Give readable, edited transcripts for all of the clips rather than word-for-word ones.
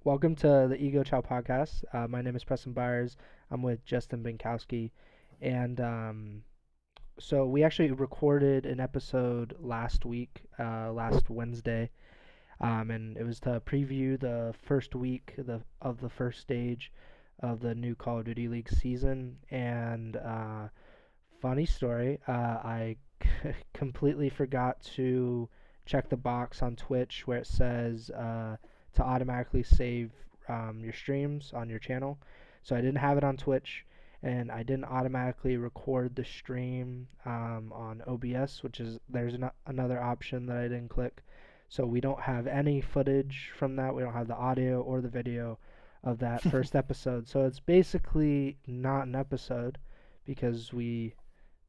Welcome to the Ego Chall Podcast. My name is Preston Byers. I'm with Justin Binkowski. And so we actually recorded an episode last week, last Wednesday, and it was to preview the first week of the first stage of the new Call of Duty League season. And funny story, I completely forgot to check the box on Twitch where it says to automatically save your streams on your channel. So I didn't have it on Twitch, and I didn't automatically record the stream on OBS, which is there's another option that I didn't click. So we don't have any footage from that. We don't have the audio or the video of that first episode. So it's basically not an episode because we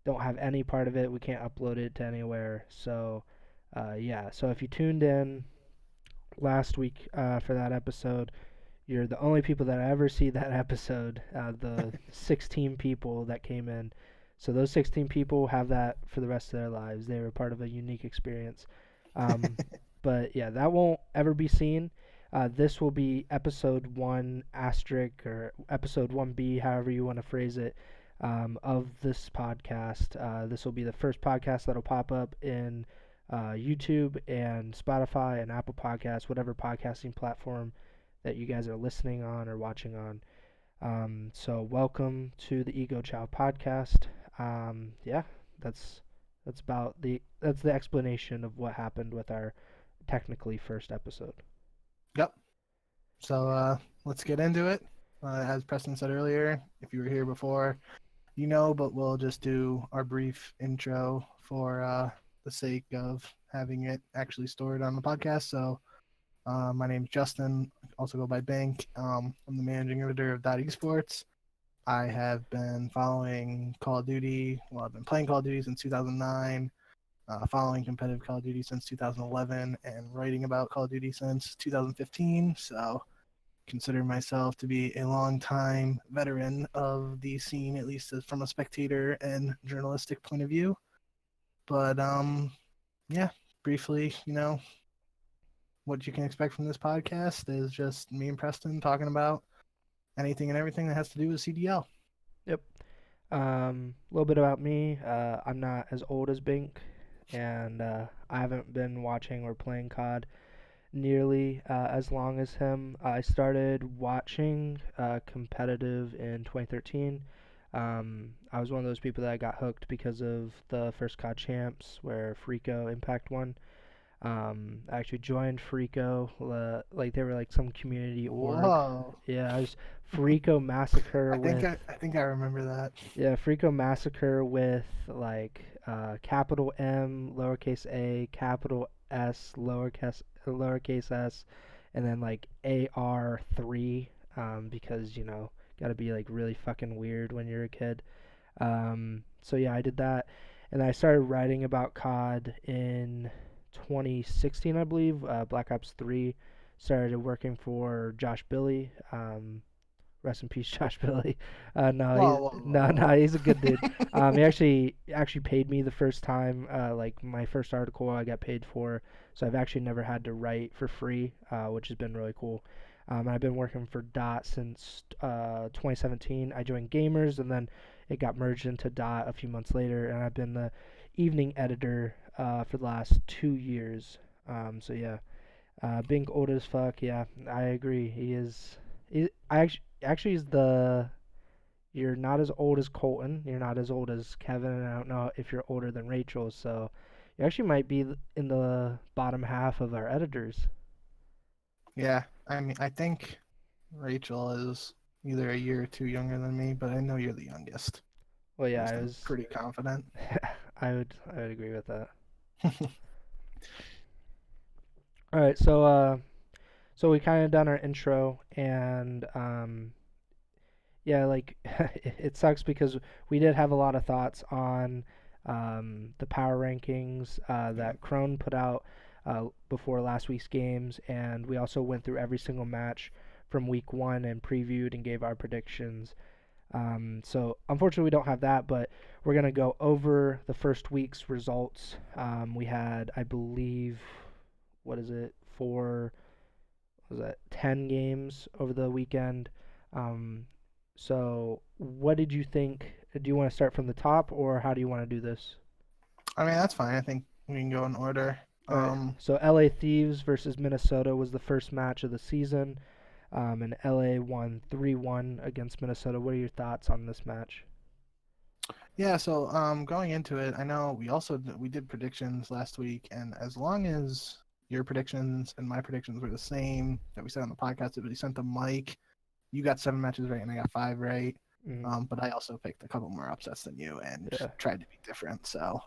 don't have any part of it. We can't upload it to anywhere. So yeah. So if you tuned in last week for that episode, you're the only people that ever see that episode. The 16 people that came in. So those 16 people have that for the rest of their lives. They were part of a unique experience. Um, but yeah, that won't ever be seen. This will be episode 1 asterisk or episode 1B, however you want to phrase it, of this podcast. This will be the first podcast that'll pop up in YouTube and Spotify and Apple Podcasts, whatever podcasting platform that you guys are listening on or watching on. So welcome to the Ego Chall Podcast. Yeah, that's the explanation of what happened with our technically first episode. Yep. So let's get into it. As Preston said earlier, if you were here before, but we'll just do our brief intro for the sake of having it actually stored on the podcast. So my name's Justin, also go by Bink. I'm the managing editor of .esports. I have been following Call of Duty. Well, I've been playing Call of Duty since 2009, following competitive Call of Duty since 2011, and writing about Call of Duty since 2015. So consider myself to be a long-time veteran of the scene, at least from a spectator and journalistic point of view. But yeah, briefly, what you can expect from this podcast is just me and Preston talking about anything and everything that has to do with CDL. Yep. A little bit about me. I'm not as old as Bink, and I haven't been watching or playing COD nearly as long as him. I started watching competitive in 2013. I was one of those people that got hooked because of the first COD Champs where Frico Impact won. I actually joined Frico, like they were like some community org. Whoa. Yeah, I was Frico Massacre with. I think I remember that. Yeah, Frico Massacre with like capital M, lowercase a, capital S, lowercase s, and then like AR3, because gotta be like really fucking weird when you're a kid. So yeah, I did that, and I started writing about COD in 2016, I believe. Black Ops 3. Started working for Josh Billy. Rest in peace, Josh Billy. No, he's a good dude. He actually paid me the first time. Like my first article, I got paid for. So I've actually never had to write for free, which has been really cool. I've been working for Dot since 2017. I joined Gamers, and then it got merged into Dot a few months later, and I've been the evening editor for the last 2 years. So yeah, being old as fuck. Yeah, I agree. He is. Actually is the. You're not as old as Colton. You're not as old as Kevin. And I don't know if you're older than Rachel. So you actually might be in the bottom half of our editors. Yeah, I think Rachel is either a year or two younger than me, but I know you're the youngest. Well, yeah, I was pretty confident. I would agree with that. All right, so we kind of done our intro, and yeah, like it sucks because we did have a lot of thoughts on the power rankings that Crone put out before last week's games, and we also went through every single match from week 1 and previewed and gave our predictions. So unfortunately we don't have that, but we're gonna go over the first week's results. We had, I believe, what is it, was that 10 games over the weekend. Um, so what did you think? Do you want to start from the top, or how do you want to do this? I mean, that's fine. I think we can go in order. All right. So LA Thieves versus Minnesota was the first match of the season, and LA won 3-1 against Minnesota. What are your thoughts on this match? Yeah, so going into it, I know we did predictions last week, and as long as your predictions and my predictions were the same that we said on the podcast that we sent to Mike, you got 7 matches right and I got 5 right. Mm, But I also picked a couple more upsets than you and yeah, tried to be different. So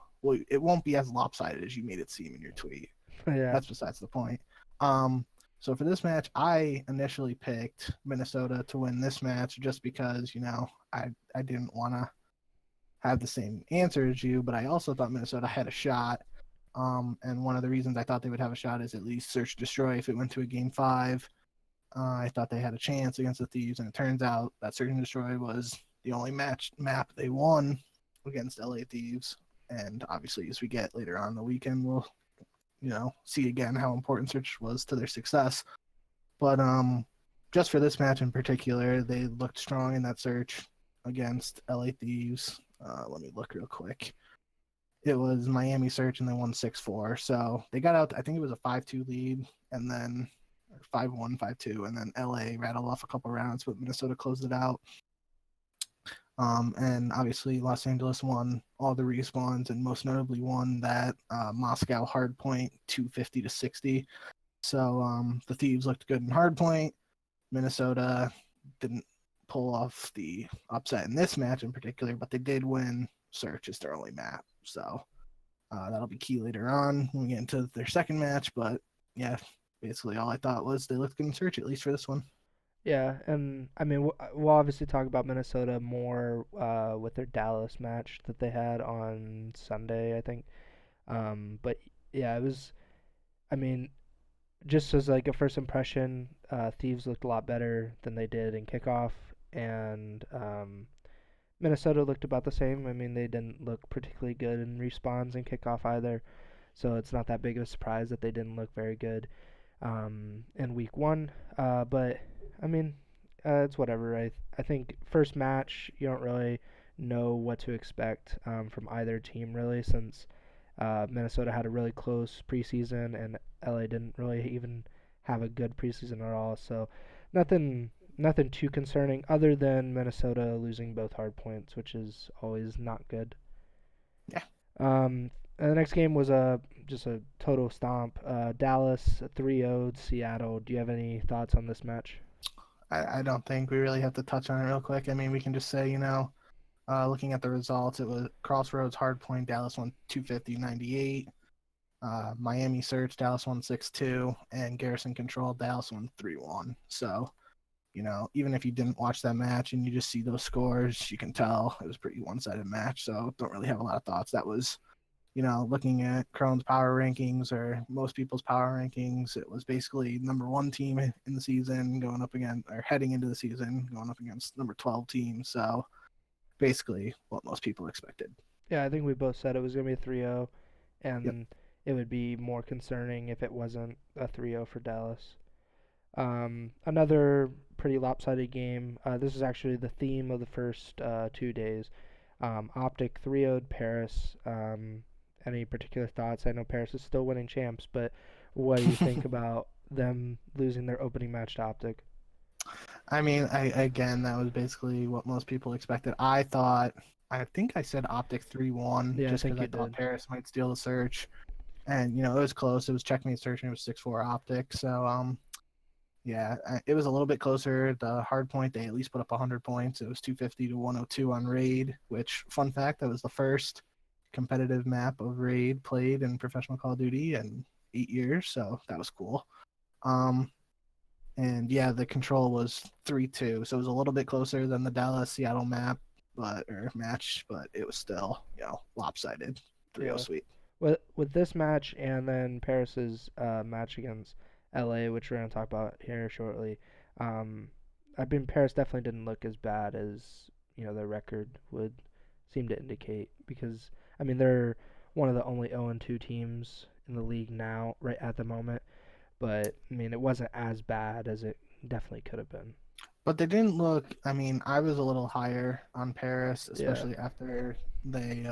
it won't be as lopsided as you made it seem in your tweet. yeah, That's besides the point. Um, so for this match, I initially picked Minnesota to win this match just because I didn't want to have the same answer as you, but I also thought Minnesota had a shot. And one of the reasons I thought they would have a shot is at least search destroy if it went to a game 5. I thought they had a chance against the Thieves, and it turns out that search and destroy was the only map they won against LA Thieves. And obviously, as we get later on in the weekend, we'll see again how important search was to their success. But just for this match in particular, they looked strong in that search against LA Thieves. Let me look real quick. It was Miami search and they won 6-4. So they got out, I think it was a 5-2 lead, and then 5-1, 5-2, and then LA rattled off a couple rounds, but Minnesota closed it out. And obviously Los Angeles won all the respawns and most notably won that Moscow hardpoint 250-60. So the Thieves looked good in hardpoint. Minnesota didn't pull off the upset in this match in particular, but they did win search as their only map. So that'll be key later on when we get into their second match. But yeah, basically all I thought was they looked good in search, at least for this one. yeah. And I mean, we'll obviously talk about Minnesota more with their Dallas match that they had on Sunday, I think. But yeah, it was. I mean, just as like a first impression, Thieves looked a lot better than they did in kickoff, and Minnesota looked about the same. I mean, they didn't look particularly good in respawns and kickoff either, so it's not that big of a surprise that they didn't look very good in week one. But I mean, it's whatever. I think first match you don't really know what to expect from either team really, since Minnesota had a really close preseason and LA didn't really even have a good preseason at all. So nothing nothing too concerning other than Minnesota losing both hard points, which is always not good. Yeah. And the next game was just a total stomp. Dallas 3-0'd Seattle. Do you have any thoughts on this match? I don't think we really have to touch on it real quick. I mean, we can just say, looking at the results, it was Crossroads hardpoint, Dallas won 250-98. Miami search, Dallas won 6-2, and Garrison control, Dallas won 3-1. So, even if you didn't watch that match and you just see those scores, you can tell it was a pretty one-sided match. So don't really have a lot of thoughts. That was, looking at Crohn's power rankings or most people's power rankings, it was basically number 1 team in the season going up against, or heading into the season, going up against number 12 team. So basically what most people expected. Yeah, I think we both said it was going to be a 3-0, Yep. and it would be more concerning if it wasn't a 3-0 for Dallas. Another pretty lopsided game. This is actually the theme of the first 2 days. Optic 3-0'd Paris. Any particular thoughts? I know Paris is still winning champs, but what do you think about them losing their opening match to Optic? I mean, again, that was basically what most people expected. I think I said Optic 3-1 Yeah, I just think because you I thought did. Paris might steal the search. And, it was close. It was checkmate search and it was 6-4 Optic. So, yeah, it was a little bit closer. The hard point, they at least put up 100 points. It was 250-102 on Raid, which, fun fact, that was the first competitive map of Raid played in professional Call of Duty in 8 years. So that was cool. And yeah, the control was 3-2, so it was a little bit closer than the Dallas Seattle match, but it was still lopsided. 3-0 Yeah. sweep. With this match and then Paris's match against LA, which we're gonna talk about here shortly, um, I mean Paris definitely didn't look as bad as their record would seem to indicate, because I mean they're one of the only 0-2 teams in the league now, right at the moment. but I mean, it wasn't as bad as it definitely could have been. But they didn't look. I mean, I was a little higher on Paris, Yeah, especially after they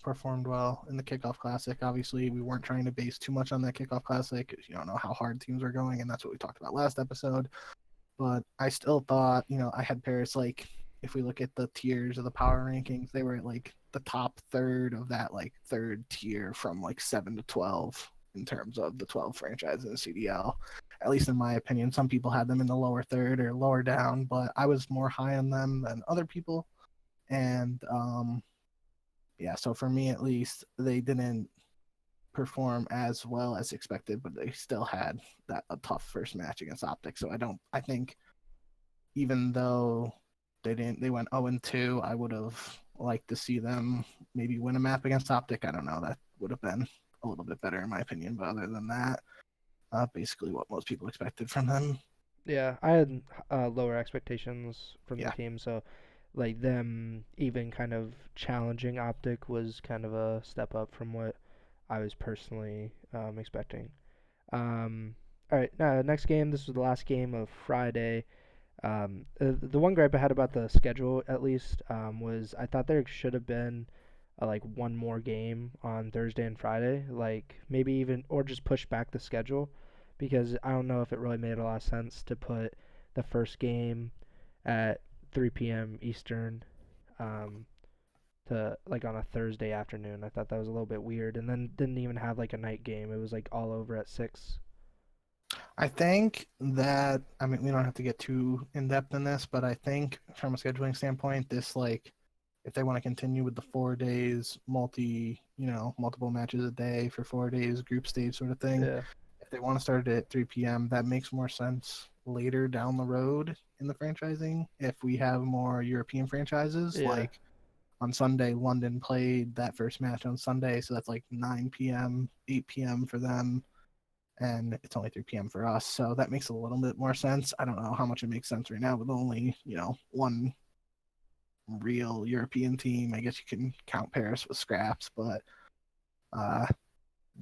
performed well in the Kickoff Classic. Obviously, we weren't trying to base too much on that Kickoff Classic 'cause you don't know how hard teams are going, and that's what we talked about last episode. But I still thought, I had Paris like, if we look at the tiers of the power rankings, they were at like the top third of that like third tier from like 7 to 12 in terms of the 12 franchises in CDL. At least in my opinion, some people had them in the lower third or lower down, but I was more high on them than other people. And yeah, so for me at least, they didn't perform as well as expected, but they still had that a tough first match against Optic. So I think even though they went 0-2, I would have liked to see them maybe win a map against Optic. I don't know, that would have been a little bit better in my opinion. But other than that, basically what most people expected from them. yeah. I had lower expectations from the Yeah, team, so like them even kind of challenging Optic was kind of a step up from what I was personally expecting. All right, next game. This was the last game of Friday. The one gripe I had about the schedule, at least, was I thought there should have been like one more game on Thursday and Friday, like maybe even or just push back the schedule, because I don't know if it really made a lot of sense to put the first game at 3 p.m. Eastern, um, to like on a Thursday afternoon. I thought that was a little bit weird, and then didn't even have like a night game. It was like all over at 6. I think that, I mean, we don't have to get too in depth in this, but I think from a scheduling standpoint, this like if they want to continue with the 4 days multiple matches a day for 4 days group stage sort of thing, Yeah, if they want to start it at 3 p.m., that makes more sense later down the road in the franchising. If we have more European franchises, yeah, like on Sunday, London played that first match on Sunday, so that's like 9 p.m., 8 p.m. for them, and it's only 3 p.m. for us. So that makes a little bit more sense. I don't know how much it makes sense right now with only, one real European team. I guess you can count Paris with scraps, but uh,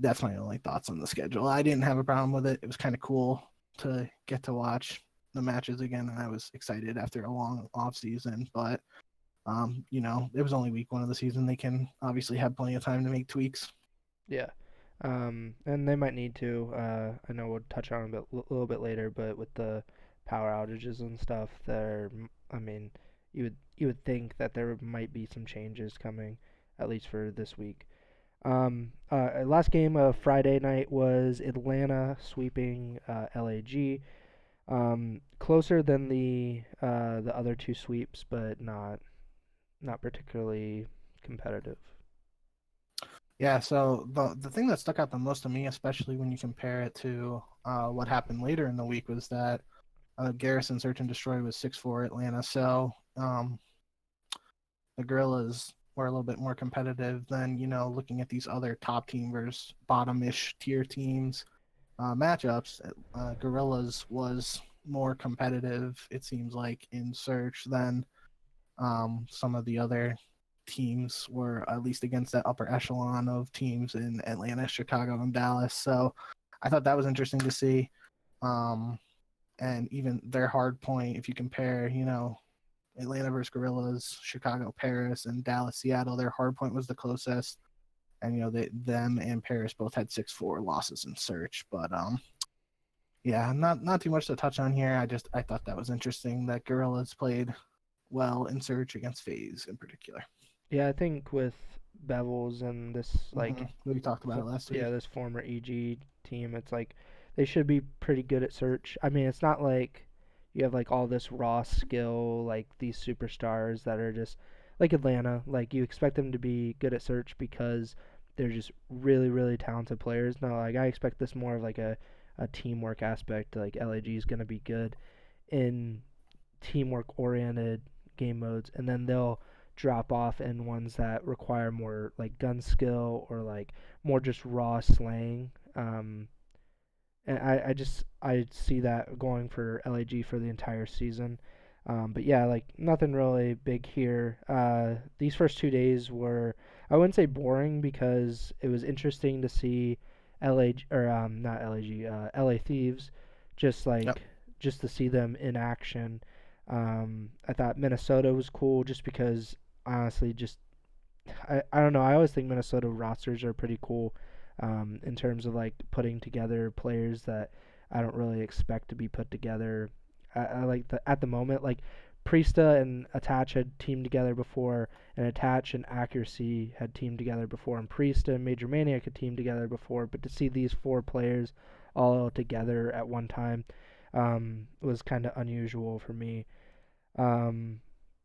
that's my only thoughts on the schedule. I didn't have a problem with it. It was kind of cool to get to watch the matches again, and I was excited after a long off season. But it was only week 1 of the season. They can obviously have plenty of time to make tweaks. yeah. And they might need to. I know we'll touch on it a little bit later, but with the power outages and stuff, I mean, you would think that there might be some changes coming, at least for this week. Last game of Friday night was Atlanta sweeping LAG. Closer than the other two sweeps, but not particularly competitive. Yeah, so the thing that stuck out the most to me, especially when you compare it to what happened later in the week, was that Garrison Search and Destroy was 6-4 Atlanta. So the Gorillas were a little bit more competitive than, looking at these other top team versus bottom-ish tier teams matchups. Gorillas was more competitive, it seems like, in Search than some of the other teams were, at least against that upper echelon of teams in Atlanta, Chicago, and Dallas. So I thought that was interesting to see. And even their hard point, if you compare, Atlanta versus Gorillas, Chicago, Paris, and Dallas, Seattle, their hard point was the closest. And them and Paris both had 6-4 losses in Search. But yeah, not too much to touch on here. I thought that was interesting that Gorillas played well in Search against FaZe in particular. Yeah, I think with Bevels and this We talked about it last yeah, week. this former EG team, it's like they should be pretty good at search. I mean, it's not like you have like all this raw skill, like these superstars that are just like Atlanta. Like you expect them to be good at search because they're just really, really talented players. No, like I expect this more of like a teamwork aspect. Like LAG is gonna be good in teamwork oriented game modes, and then they'll drop off in ones that require more like gun skill or like more just raw slaying. And I see that going for LAG for the entire season. But yeah, like nothing really big here. These first 2 days were, I wouldn't say boring because it was interesting to see LA or not LAG, LA Thieves, just Yep. like just to see them in action. I thought Minnesota was cool just because honestly, just I don't know. I always think Minnesota rosters are pretty cool in terms of like putting together players that I don't really expect to be put together. I like at the moment like Priesta and Attach had teamed together before, and Attach and Accuracy had teamed together before, and Priesta and Major Maniac had teamed together before. But to see these four players all together at one time was kind of unusual for me. Um,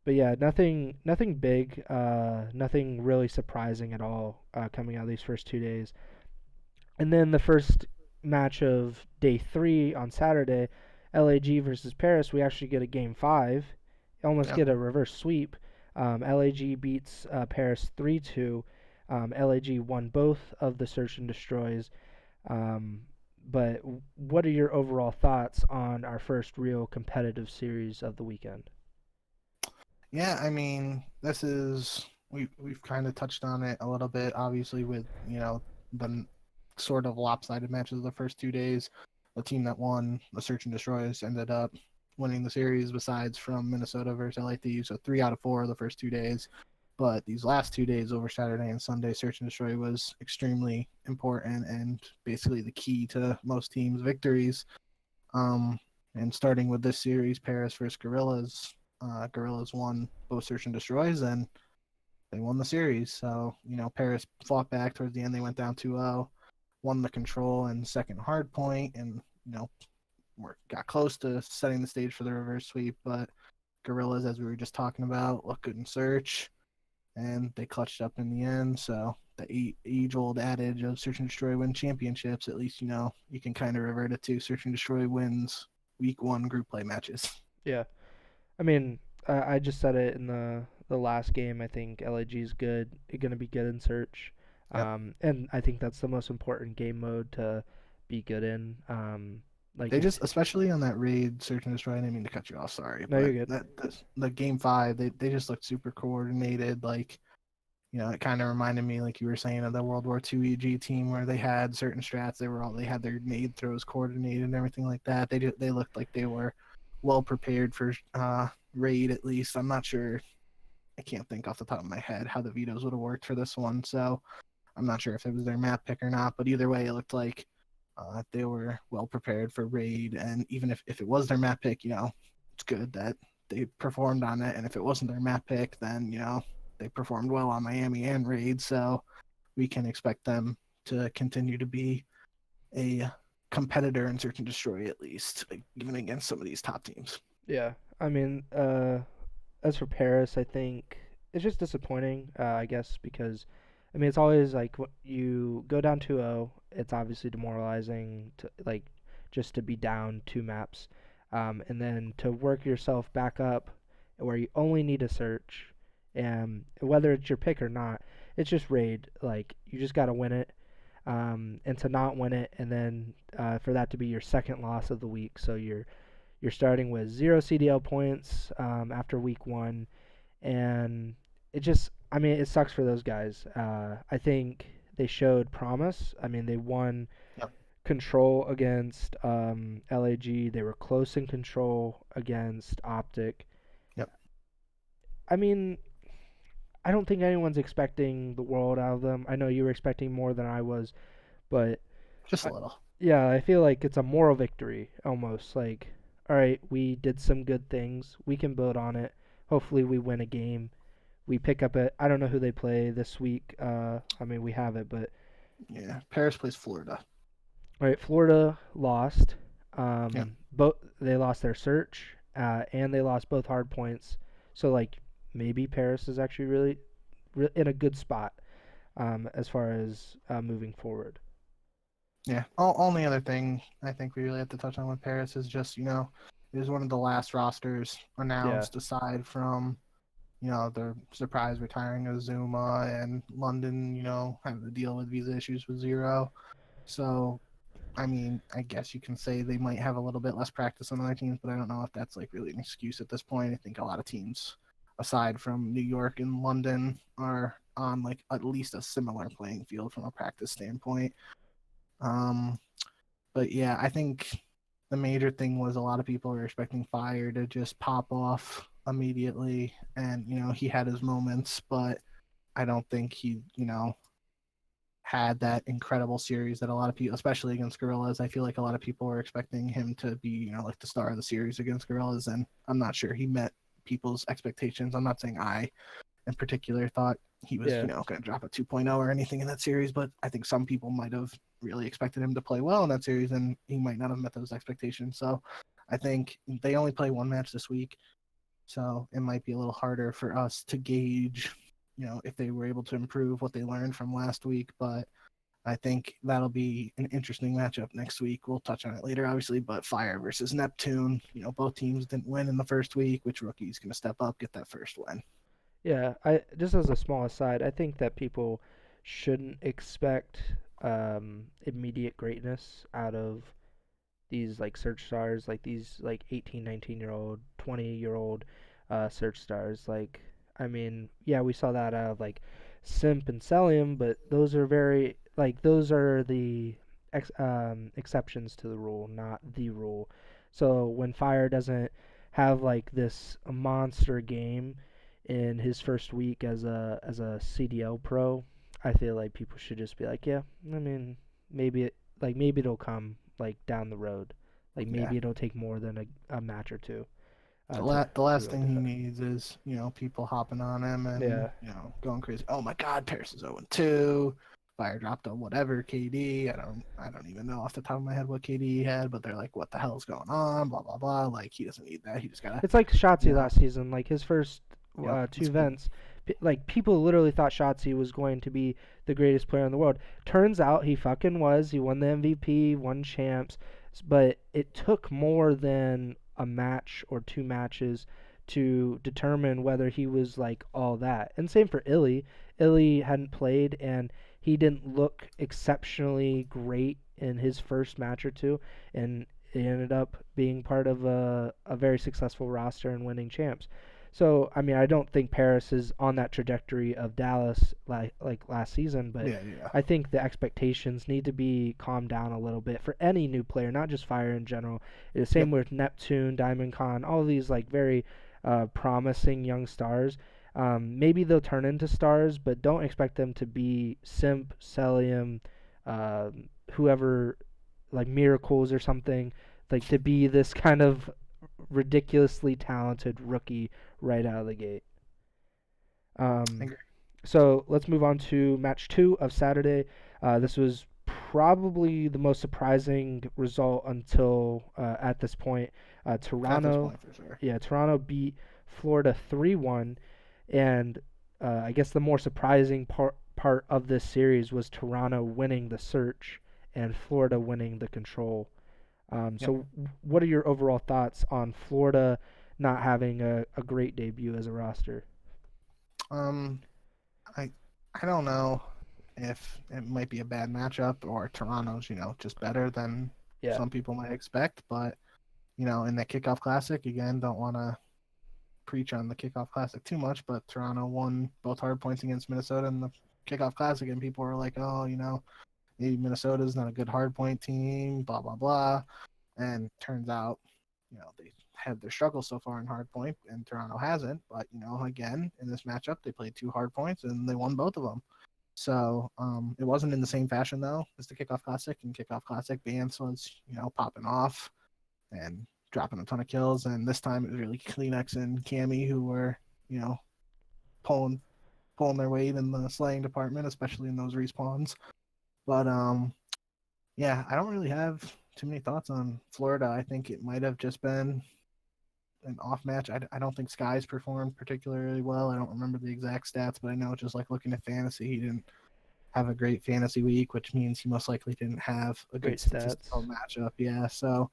but yeah, nothing big, nothing really surprising at all coming out of these first 2 days. And then the first match of day three on Saturday, LAG versus Paris, we actually get a game five, almost Yep. get a reverse sweep. LAG beats Paris 3-2. LAG won both of the search and destroys. Um, but what are your overall thoughts on our first real competitive series of the weekend? Yeah, I mean, this is we've kind of touched on it a little bit, obviously, with the sort of lopsided matches of the first 2 days. The team that won the Search and Destroys ended up winning the series, besides from Minnesota versus LA Thieves, so 3 out of 4 of the first 2 days. But these last 2 days over Saturday and Sunday, Search and Destroy was extremely important and basically the key to most teams' victories. Um, and starting with this series, Paris versus Gorillas, Gorillas won both Search and Destroys, and they won the series. So, Paris fought back towards the end. They went down 2-0, won the control and second hard point, and, got close to setting the stage for the reverse sweep. But Gorillas, as we were just talking about, looked good in Search, and they clutched up in the end. So, the age-old adage of Search and Destroy win championships, at least, you can kind of revert it to Search and Destroy wins week one group play matches. Yeah, I mean, I just said it in the last game. I think LAG is good. It's gonna be good in search, Yep. and I think that's the most important game mode to be good in. Like They if just, especially on that raid Search and Destroy, I didn't mean to cut you off, sorry, no, you're but good. the game five, they just looked super coordinated. Like, it kind of reminded me, like you were saying, of the World War II EG team where they had certain strats. They had their nade throws coordinated and everything like that. They looked like they were well prepared for raid, at least. I'm not sure. I can't think off the top of my head how the vetoes would have worked for this one, so I'm not sure if it was their map pick or not. But either way, it looked like they were well prepared for raid, and even if it was their map pick, it's good that they performed on it. And if it wasn't their map pick, then they performed well on Miami and raid, so we can expect them to continue to be a competitor in Search and Destroy, at least, like, even against some of these top teams. Yeah, I mean, as for Paris, I think it's just disappointing. I guess because I mean it's always like you go down 2-0. It's obviously demoralizing to like just to be down two maps, and then to work yourself back up where you only need a search, and whether it's your pick or not, it's just raid. Like you just gotta win it. And to not win it, and then for that to be your second loss of the week, so you're starting with 0 CDL points after week one, and it just, I mean, it sucks for those guys. I think they showed promise. I mean, they won Yep. control against LAG. They were close in control against Optic. Yep. I mean, I don't think anyone's expecting the world out of them. I know you were expecting more than I was, but Just I, a little. yeah, I feel like it's a moral victory almost. Like, all right, we did some good things. We can build on it. Hopefully, we win a game. We pick up a. I don't know who they play this week. I mean, we have it, but Yeah. Paris plays Florida. all right, Florida lost. Yeah. Both they lost their search, and they lost both hard points. So like maybe Paris is actually in a good spot as far as moving forward. Yeah. Only other thing I think we really have to touch on with Paris is just, it was one of the last rosters Yeah, announced aside from, the surprise retiring of Zuma and London, having to deal with visa issues with Zero. So, I mean, I guess you can say they might have a little bit less practice than other teams, but I don't know if that's like really an excuse at this point. I think a lot of teams, aside from New York and London, are on like at least a similar playing field from a practice standpoint. Um, but yeah, I think the major thing was a lot of people were expecting Fire to just pop off immediately, and he had his moments, but I don't think he had that incredible series that a lot of people, especially against Gorillas, I feel like a lot of people were expecting him to be like the star of the series against Gorillas, and I'm not sure he met people's expectations. I'm not saying I in particular thought he was, Yeah. going to drop a 2.0 or anything in that series, but I think some people might have really expected him to play well in that series, and he might not have met those expectations. So I think they only play one match this week, so it might be a little harder for us to gauge, if they were able to improve what they learned from last week. But I think that'll be an interesting matchup next week. We'll touch on it later, obviously, but Fire versus Neptune. Both teams didn't win in the first week. Which rookie's going to step up, get that first win? Yeah, I just as a small aside, I think that people shouldn't expect immediate greatness out of these like search stars, like these like 18, 19-year-old, 20-year-old search stars. Like, I mean, yeah, we saw that out of like Simp and Celium, but those are very like those are the exceptions to the rule, not the rule. So when Fire doesn't have like this monster game in his first week as a CDL pro, I feel like people should just be like, yeah, I mean, maybe maybe it'll come like down the road. Like Yeah. maybe it'll take more than a match or two The to last really thing he defend. needs is people hopping on him and Yeah, going crazy. Oh my God, Paris is 0-2. Fire dropped a whatever KD. I don't even know off the top of my head what KD he had, but they're like, what the hell's going on? Blah blah blah. Like he doesn't need that. He just gotta it's like you Shotzi know. last season. Like his first Yep. two It's been events, like people literally thought Shotzi was going to be the greatest player in the world. Turns out he fucking was. He won the MVP, won champs, but it took more than a match or two matches to determine whether he was like all that. And same for Illy. Illy hadn't played and he didn't look exceptionally great in his first match or two, and he ended up being part of a very successful roster and winning champs. So I mean, I don't think Paris is on that trajectory of Dallas like last season, but yeah yeah I think the expectations need to be calmed down a little bit for any new player, not just Fire in general. The yep same with Neptune, Diamond Con, all of these like very promising young stars. Maybe they'll turn into stars, but don't expect them to be Simp, Celium, whoever, like Miracles or something, like to be this kind of ridiculously talented rookie right out of the gate. I Um, agree. so let's move on to match two of Saturday. This was probably the most surprising result until at this point. At this Toronto, point for sure. yeah, Toronto beat Florida 3-1, and I guess the more surprising part of this series was Toronto winning the search and Florida winning the control. Yep. So, what are your overall thoughts on Florida not having a great debut as a roster? Um I I don't know if it might be a bad matchup or Toronto's, just better than Yeah, some people might expect, but in that kickoff classic, again, don't want to preach on the kickoff classic too much, but Toronto won both hard points against Minnesota in the kickoff classic, and people were like, oh, maybe Minnesota's not a good hard point team, blah blah blah, and turns out, they had their struggles so far in hard point, and Toronto hasn't. But again, in this matchup, they played two hard points and they won both of them. So it wasn't in the same fashion though as the kickoff classic. In kickoff classic, Vance was popping off and dropping a ton of kills, and this time it was really Kleenex and Cammy who were you know pulling pulling their weight in the slaying department, especially in those respawns. But yeah, I don't really have too many thoughts on Florida. I think it might have just been an off match. I don't think Skies performed particularly well. I don't remember the exact stats, but I know just like looking at fantasy, he didn't have a great fantasy week, which means he most likely didn't have a good great statistical stats. matchup. Yeah, so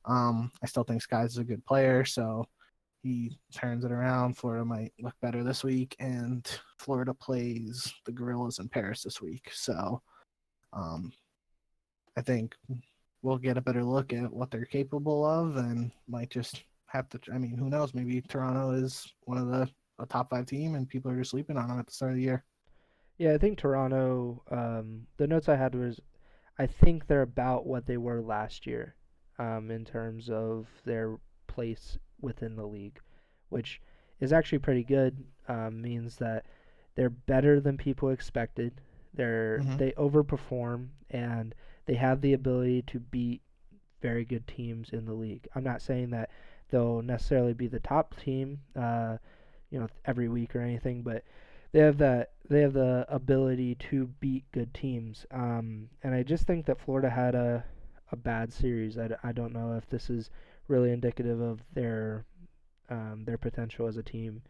I still think Skies is a good player, so he turns it around. Florida might look better this week, and Florida plays the Gorillas in Paris this week. So um, I think we'll get a better look at what they're capable of, and might just have to. I mean, who knows? Maybe Toronto is one of a top five team, and people are just sleeping on them at the start of the year. Yeah, I think Toronto. The notes I had was I think they're about what they were last year, in terms of their place within the league, which is actually pretty good. Means that they're better than people expected. Hmm. They overperform and they have the ability to beat very good teams in the league. I'm not saying that they'll necessarily be the top team, every week or anything, but they have the ability to beat good teams. And I just think that Florida had a bad series. I don't know if this is really indicative of their potential as a team.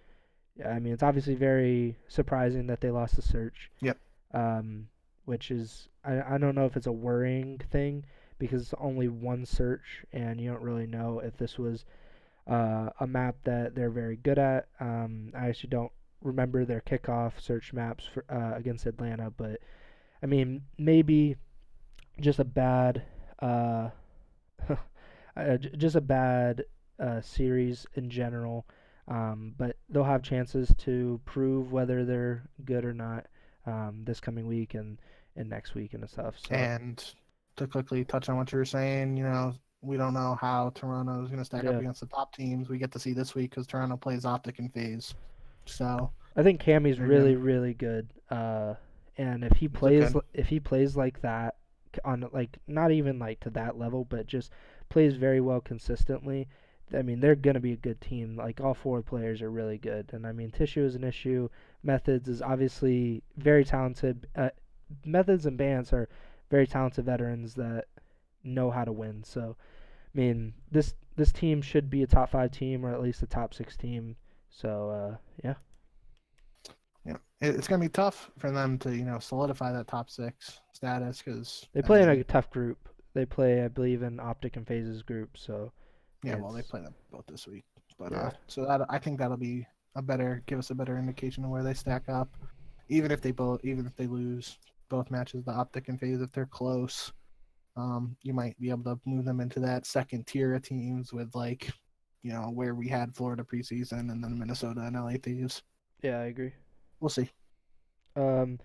I mean, it's obviously very surprising that they lost the search, Yep. um, which is I don't know if it's a worrying thing because it's only one search and you don't really know if this was a map that they're very good at. I actually don't remember their kickoff search maps against Atlanta, but I mean maybe just a bad uh, just a bad series in general. But they'll have chances to prove whether they're good or not this coming week and next week and stuff. So And to quickly touch on what you were saying, we don't know how Toronto is going to stack up yeah, against the top teams. We get to see this week because Toronto plays Optic and FaZe. So I think Cammy's they're going really to really good. And look good. if he plays like that on like not even like to that level, but just plays very well consistently. I mean, they're gonna be a good team. Like all four players are really good, and I mean, Tissue is an issue. Methods is obviously very talented. Methods and Bance are very talented veterans that know how to win. So, I mean, this team should be a top five team or at least a top six team. So, yeah, It's going to be tough for them to, solidify that top six status because, they I play in a mean, tough group. They play, I believe, in Optic and Phases group. So yeah, well, they it's play them both this week. But yeah, so I think that'll be give us a better indication of where they stack up. Even if they lose both matches, the Optic and FaZe, if they're close, you might be able to move them into that second tier of teams with like, where we had Florida preseason and then Minnesota and LA Thieves. yeah, I agree. We'll see. Um,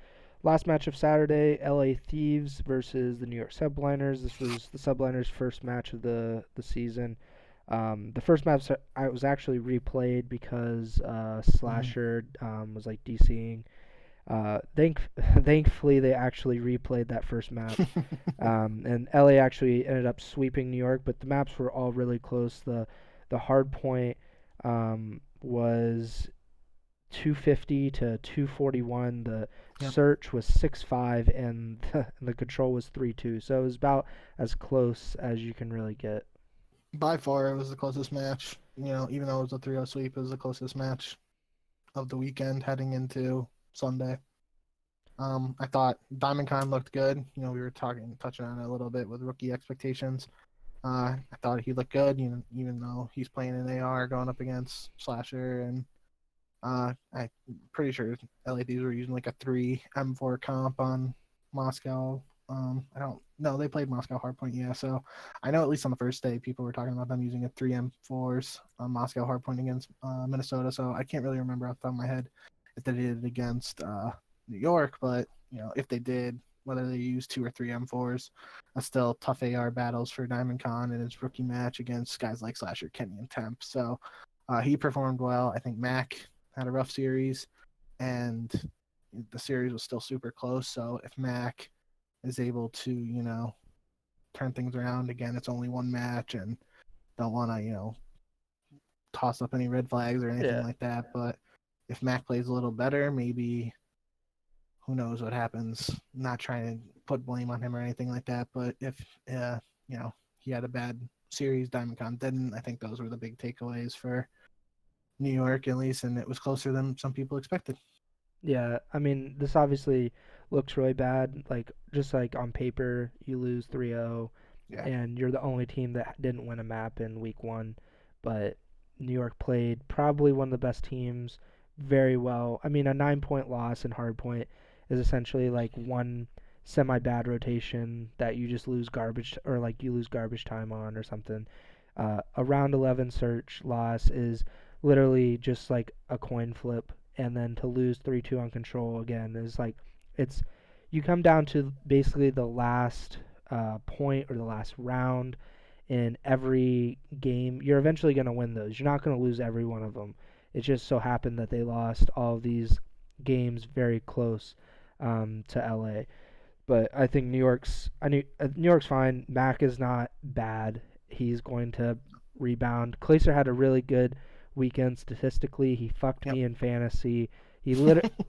last match of Saturday, LA Thieves versus the New York Subliners. This was the Subliners' first match of the season. The first match I was actually replayed because Mm-hmm. Slasher was like DCing. Thankfully, they actually replayed that first map. And LA actually ended up sweeping New York, but the maps were all really close. The hard point was 250 to 241. The Yep. search was 6-5, and the control was 3-2. So it was about as close as you can really get. By far, it was the closest match. Even though it was a 3-0 sweep, it was the closest match of the weekend heading into Sunday. I thought Diamond Khan looked good. We were touching on it a little bit with rookie expectations. I thought he looked good, even though he's playing in AR going up against Slasher, and I'm pretty sure LA Thieves were using like a 3 M4 comp on Moscow. I don't know. They played Moscow Hardpoint, yeah. So I know at least on the first day, people were talking about them using a 3 M4s on Moscow Hardpoint against Minnesota. So I can't really remember off the top of my head if they did it against New York, but if they did, whether they used 2 or 3 M4s, that's still tough AR battles for Diamond Khan in his rookie match against guys like Slasher, Kenny, and Temp. So he performed well. I think Mac had a rough series, and the series was still super close. So if Mac is able to, turn things around again, it's only one match, and don't want to, toss up any red flags or anything Yeah, like that. But if Mac plays a little better, maybe who knows what happens. Not trying to put blame on him or anything like that, but if he had a bad series, Diamond Con didn't. I think those were the big takeaways for New York, at least, and it was closer than some people expected. yeah. I mean, this obviously looks really bad. Like just like on paper, you lose 3-0, Yeah. and you're the only team that didn't win a map in week one. But New York played probably one of the best teams very well. I mean, a 9 point loss in hardpoint is essentially like one semi bad rotation that you just lose garbage or like you lose garbage time on or something. A round 11 search loss is literally just like a coin flip, and then to lose 3-2 on control again is like it's you come down to basically the last point or the last round in every game, you're eventually going to win those. You're not going to lose every one of them. It just so happened that they lost all of these games very close to LA. But I think New York's fine. Mac is not bad. He's going to rebound. Glacier had a really good weekend statistically. He fucked Yep. me in fantasy. He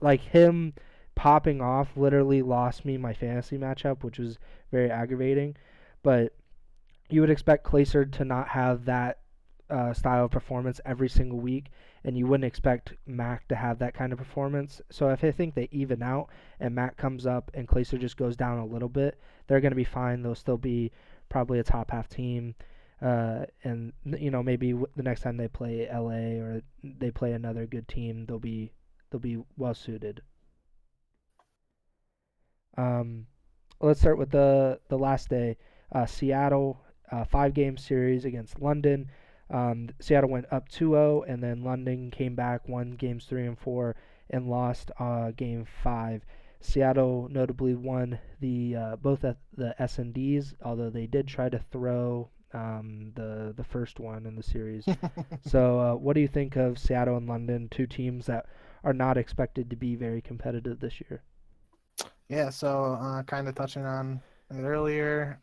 like him popping off literally lost me my fantasy matchup, which was very aggravating. But you would expect Glacier to not have that style of performance every single week, and you wouldn't expect Mac to have that kind of performance. So if I think they even out and Mac comes up and Glacier just goes down a little bit, they're going to be fine. They'll still be probably a top half team. And maybe the next time they play LA or they play another good team, they'll be well suited. Um, let's start with the last day. Seattle 5-game series against London. Seattle went up 2-0, and then London came back, won games 3 and 4, and lost game 5. Seattle notably won both at the S&Ds, although they did try to throw the first one in the series. So what do you think of Seattle and London, two teams that are not expected to be very competitive this year? Yeah, so kind of touching on it earlier,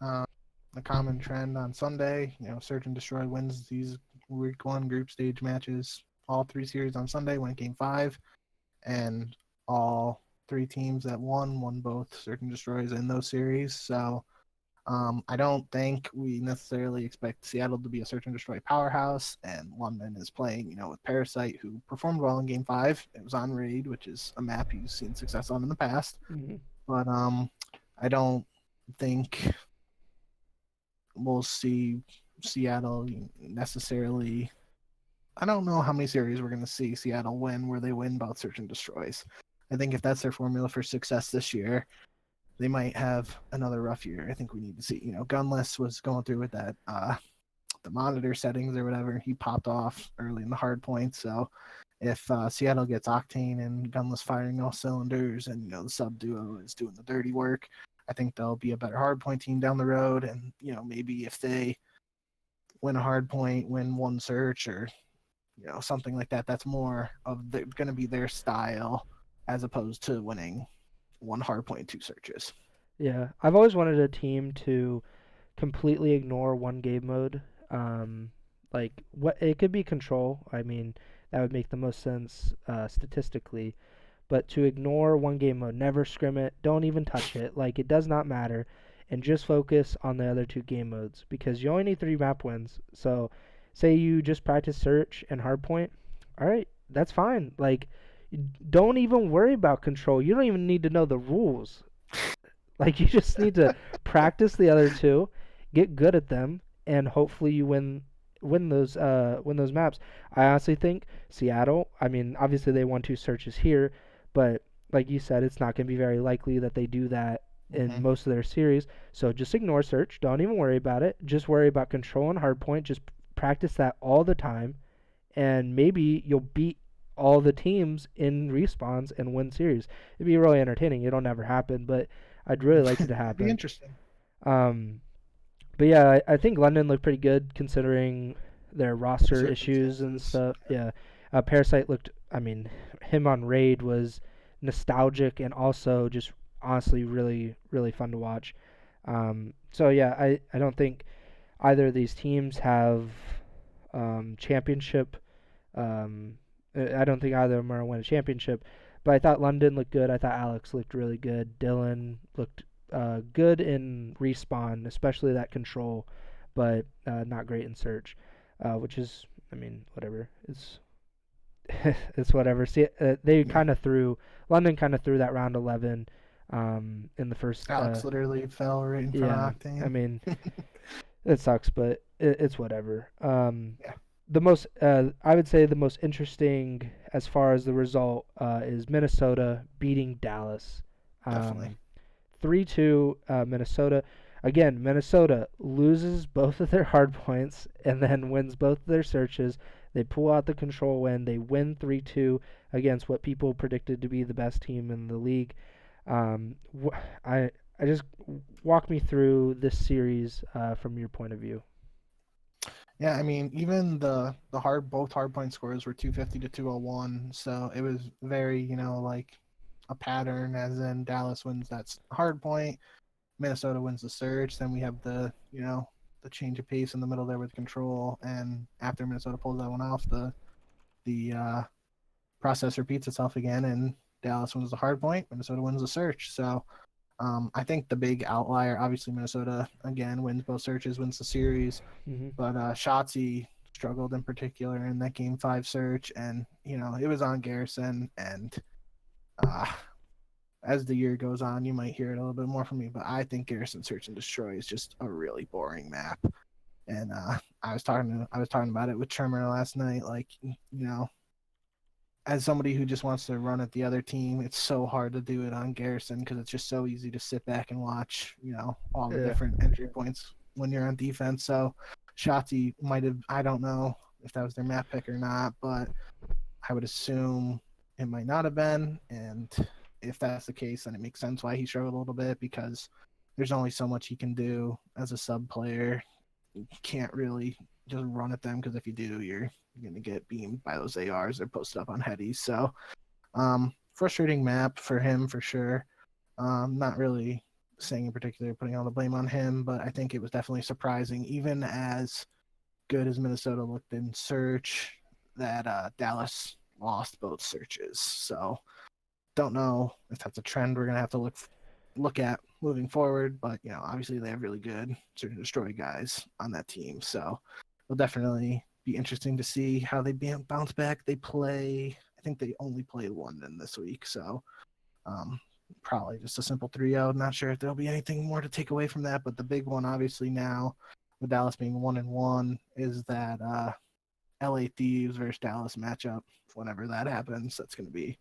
the common trend on Sunday, Search and Destroy wins these Week 1 group stage matches. All 3 series on Sunday went Game 5, and all 3 teams that won both Search and Destroys in those series. So I don't think we necessarily expect Seattle to be a Search and Destroy powerhouse, and London is playing, with Parasite, who performed well in Game 5. It was on Raid, which is a map he's seen success on in the past. Mm-hmm. But I don't think we'll see Seattle necessarily. I don't know how many series we're going to see Seattle win where they win both Search and Destroys. I think if that's their formula for success this year, they might have another rough year. I think we need to see. Gunless was going through with that, the monitor settings or whatever. He popped off early in the hard points. So if Seattle gets Octane and Gunless firing all cylinders, and the sub duo is doing the dirty work, I think they'll be a better hardpoint team down the road. And maybe if they win a hardpoint, win one search, or something like that, that's more of going to be their style as opposed to winning one hardpoint, 2 searches. Yeah, I've always wanted a team to completely ignore one game mode. Like what it could be control. I mean, that would make the most sense statistically. But to ignore one game mode, never scrim it, don't even touch it. Like it does not matter, and just focus on the other 2 game modes because you only need 3 map wins. So, say you just practice search and hardpoint. All right, that's fine. Like, don't even worry about control. You don't even need to know the rules. Like you just need to practice the other 2, get good at them, and hopefully you win those maps. I honestly think Seattle. I mean, obviously they won 2 searches here, but like you said, it's not going to be very likely that they do that in most of their series. So just ignore search. Don't even worry about it. Just worry about control and hardpoint. Just practice that all the time, and maybe you'll beat all the teams in respawns and win series. It'd be really entertaining. It'll never happen, but I'd really like it to happen. It'd be interesting. But yeah, I think London looked pretty good considering their roster issues and stuff. Yeah. Parasite looked, I mean, him on Raid was nostalgic and also just honestly really, really fun to watch. So yeah, I don't think either of these teams have championship. I don't think either of them are going to win a championship. But I thought London looked good. I thought Alex looked really good. Dylan looked good in respawn, especially that control, but not great in search, which is, I mean, whatever. It's whatever. See, London kind of threw that round 11 in the first. Alex literally fell right in front of Octane. I mean, it sucks, but it's whatever. Yeah. I would say the most interesting as far as the result is Minnesota beating Dallas. Definitely. 3-2 Minnesota. Again, Minnesota loses both of their hard points and then wins both of their searches. They pull out the control win. They win 3-2 against what people predicted to be the best team in the league. I I just walk me through this series from your point of view. Yeah, I mean, even the both hard point scores were 250 to 201, so it was very, like a pattern, as in Dallas wins that hard point, Minnesota wins the surge, then we have the change of pace in the middle there with control, and after Minnesota pulls that one off, the process repeats itself again, and Dallas wins the hard point, Minnesota wins the search. So I think the big outlier, obviously Minnesota again wins both searches, wins the series, Mm-hmm. but Shotzi struggled in particular in that game 5 search, and it was on Garrison, and uh, as the year goes on, you might hear it a little bit more from me, but I think Garrison Search and Destroy is just a really boring map. And I was talking about it with Tremor last night. Like, as somebody who just wants to run at the other team, it's so hard to do it on Garrison because it's just so easy to sit back and watch, all the Yeah. different entry points when you're on defense. So Shotzi might have, I don't know if that was their map pick or not, but I would assume it might not have been. And if that's the case, then it makes sense why he struggled a little bit, because there's only so much he can do as a sub player. You can't really just run at them, because if you do, you're going to get beamed by those ARs. They're posted up on headies. So frustrating map for him for sure. Not really saying in particular putting all the blame on him, but I think it was definitely surprising, even as good as Minnesota looked in search, that Dallas lost both searches. So don't know if that's a trend we're gonna have to look at moving forward. But obviously they have really good search and destroy guys on that team, so it'll definitely be interesting to see how they bounce back. They play, I think they only play London this week, so probably just a simple 3-0. Not sure if there'll be anything more to take away from that, but the big one obviously now, with Dallas being 1-1, is that LA Thieves versus Dallas matchup. Whenever that happens, that's going to be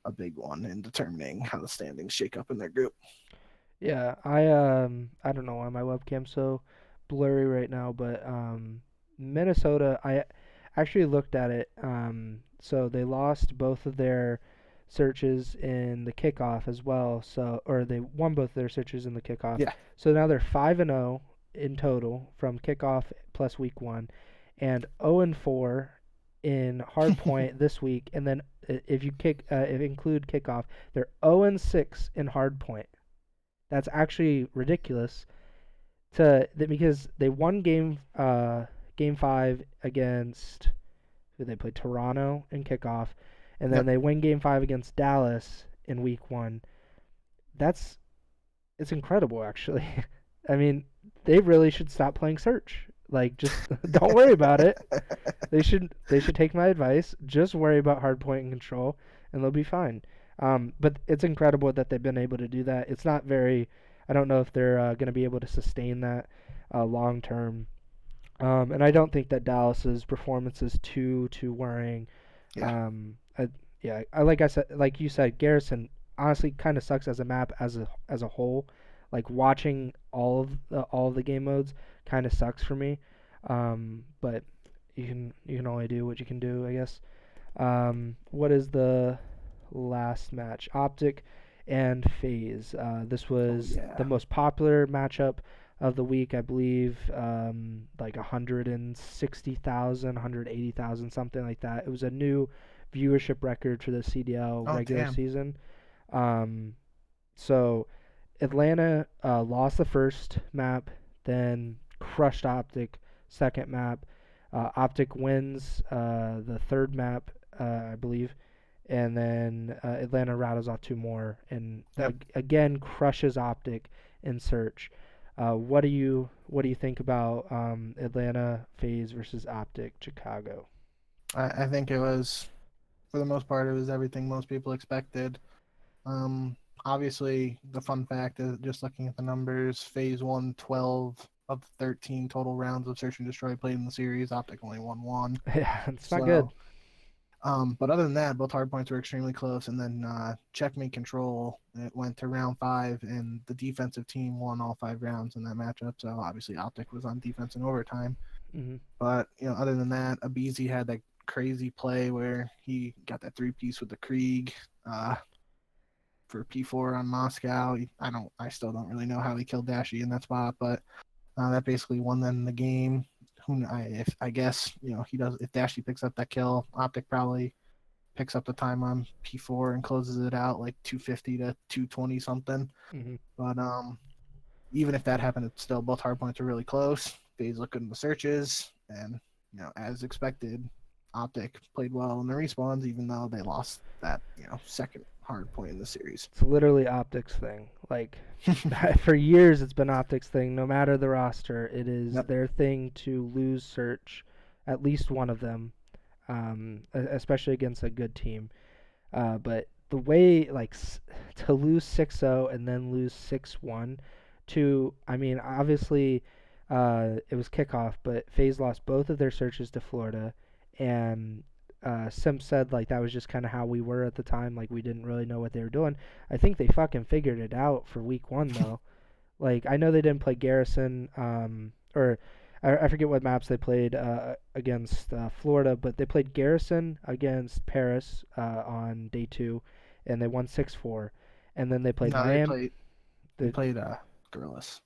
a big one in determining how the standings shake up in their group. Yeah, I don't know why my webcam's so blurry right now, but Minnesota, I actually looked at it. So they lost both of their searches in the kickoff as well. So, or they won both their searches in the kickoff. Yeah. So now they're 5-0 in total from kickoff plus week 1, and 0-4 in hardpoint this week. And then if you if you include kickoff, they're 0-6 in hardpoint. That's actually ridiculous because they won game 5 against who they played Toronto in kickoff, and then Yep. they win game 5 against Dallas in week 1. That's it's incredible actually. I mean, they really should stop playing search. Like, just don't worry about it. They should take my advice. Just worry about hardpoint and control, and they'll be fine. But it's incredible that they've been able to do that. It's not very. I don't know if they're going to be able to sustain that long term. And I don't think that Dallas's performance is too worrying. Yeah. Um, I, yeah, like you said, Garrison honestly kind of sucks as a map as a whole. Like, watching all of the game modes kind of sucks for me. But you can only do what you can do, I guess. What is the last match? Optic and FaZe. This was Yeah. the most popular matchup of the week, I believe. Like 160,000, 180,000, something like that. It was a new viewership record for the CDL Oh, regular damn. season. So Atlanta lost the first map, then crushed Optic second map. Optic wins the third map, I believe, and then Atlanta rattles off 2 more, and Yep. again crushes Optic in search. What do you think about Atlanta FaZe versus Optic Chicago? I think it was, for the most part, it was everything most people expected. Obviously, the fun fact is, just looking at the numbers, FaZe won 12 of the 13 total rounds of Search and Destroy played in the series. Optic only won 1. Yeah, it's not good. So, but other than that, both hard points were extremely close. And then checkmate control, it went to round 5, and the defensive team won all 5 rounds in that matchup. So obviously, Optic was on defense in overtime. Hmm. But other than that, Abizi had that crazy play where he got that 3-piece with the Krieg. for P4 on Moscow. I still don't really know how he killed Dashy in that spot, but that basically won them the game. I guess he does. If Dashy picks up that kill, Optic probably picks up the time on P4 and closes it out like 250 to 220 something. Hmm. But even if that happened, it's still both hardpoints are really close. FaZe look good in the searches, and as expected, Optic played well in the respawns, even though they lost that second hard point in the series. It's literally Optics thing. Like for years, it's been Optics thing. No matter the roster, it is Yep. their thing to lose search, at least one of them, especially against a good team. But the way to lose 6-0 and then lose 6-1 to, I mean, obviously it was kickoff, but FaZe lost both of their searches to Florida, and Simp said like that was just kind of how we were at the time. Like we didn't really know what they were doing. I think they fucking figured it out for week one though. Like I know they didn't play Garrison, or I forget what maps they played against Florida, but they played Garrison against Paris on day two, and they won 6-4. And then they played No, they Miami. played. They played Gorillas.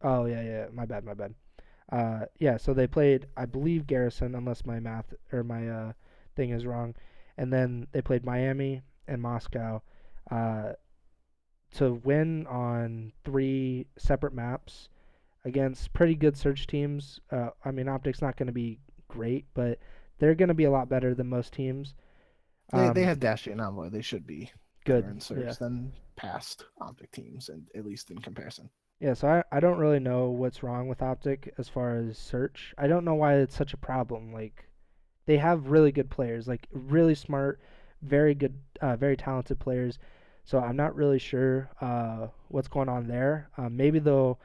Oh yeah, my bad. Yeah, so they played, I believe, Garrison, unless my math or my thing is wrong, and then they played Miami and Moscow uh, to win on three separate maps against pretty good search teams. I mean, Optic's not going to be great, but they're going to be a lot better than most teams. They have Dashy and Envoy. They should be better Good, in search yeah. than past Optic teams, and at least in comparison. Yeah, so I don't really know what's wrong with Optic as far as search. I don't know why it's such a problem. Like, they have really good players, like really smart, very good, very talented players. So I'm not really sure what's going on there. Maybe they'll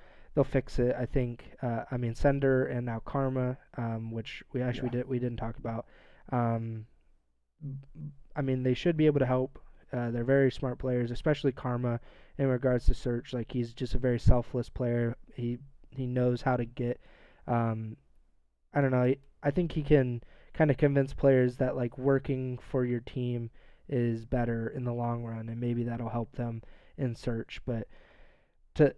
fix it. I think. I mean, Sender and now Karma, which Yeah. we didn't talk about. Um, I mean, they should be able to help. They're very smart players, especially Karma in regards to search. Like he's just a very selfless player. He knows how to get. Um, I don't know. I think he can kind of convince players that like working for your team is better in the long run, and maybe that'll help them in search. But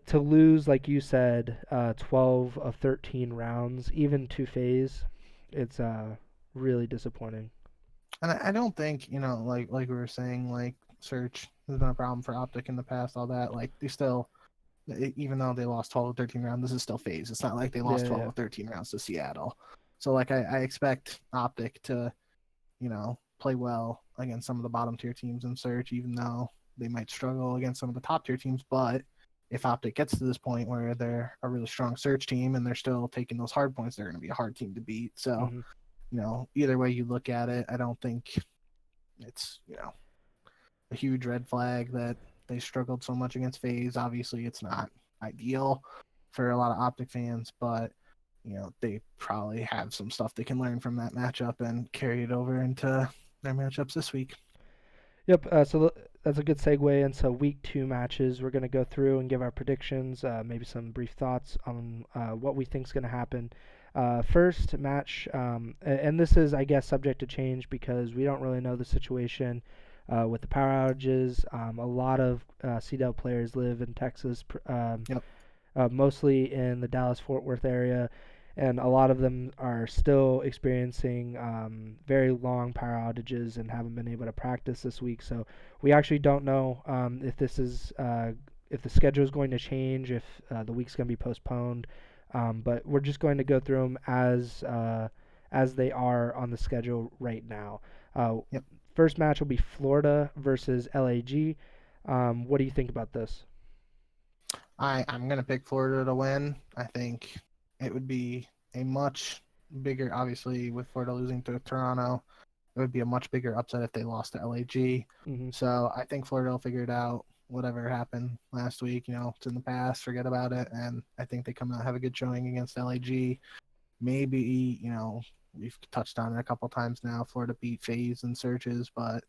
to lose, like you said, 12 of 13 rounds, even to FaZe, it's really disappointing. And I don't think like we were saying, like search has been a problem for Optic in the past. All that, like they still, even though they lost 12 of 13 rounds, this is still FaZe. It's not like they lost Yeah, 12 yeah. of 13 rounds to Seattle. So like I expect Optic to play well against some of the bottom tier teams in search, even though they might struggle against some of the top tier teams. But if Optic gets to this point where they're a really strong search team and they're still taking those hard points, they're going to be a hard team to beat. So, Hmm. either way you look at it, I don't think it's, a huge red flag that they struggled so much against FaZe. Obviously, it's not ideal for a lot of Optic fans, but they probably have some stuff they can learn from that matchup and carry it over into their matchups this week. Yep. That's a good segue into week two matches. We're gonna go through and give our predictions, maybe some brief thoughts on what we think is gonna happen. First match, and this is, I guess, subject to change because we don't really know the situation with the power outages. A lot of CDL players live in Texas, Yep. mostly in the Dallas Fort Worth area, and a lot of them are still experiencing very long power outages and haven't been able to practice this week. So we actually don't know if the schedule is going to change, if the week's going to be postponed. But we're just going to go through them as they are on the schedule right now. Yep. First match will be Florida versus LAG. What do you think about this? I'm gonna pick Florida to win. I think it would be a much bigger, obviously, with Florida losing to Toronto, it would be a much bigger upset if they lost to LAG. Hmm. So I think Florida will figure it out. Whatever happened last week, it's in the past. Forget about it. And I think they come out have a good showing against LAG. Maybe we've touched on it a couple times now. Florida beat FaZe in searches, but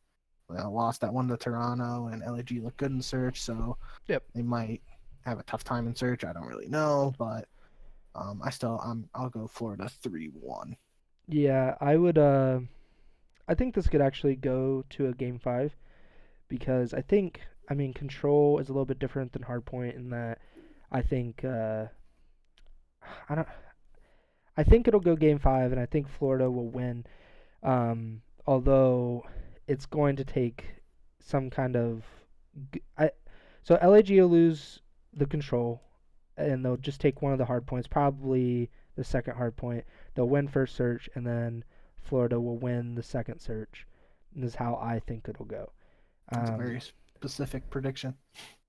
lost that one to Toronto, and LAG looked good in search. So Yep. they might have a tough time in search. I don't really know, but I'll go Florida 3-1. Yeah, I would. I think this could actually go to a game five because I mean, control is a little bit different than hardpoint in that I think I don't I think it'll go game 5 and I think Florida will win. Although it's going to take some kind of I so LAG will lose the control and they'll just take one of the hard points, probably the second hard point. They'll win first search and then Florida will win the second search. And this is how I think it'll go. That's a Um, very specific prediction.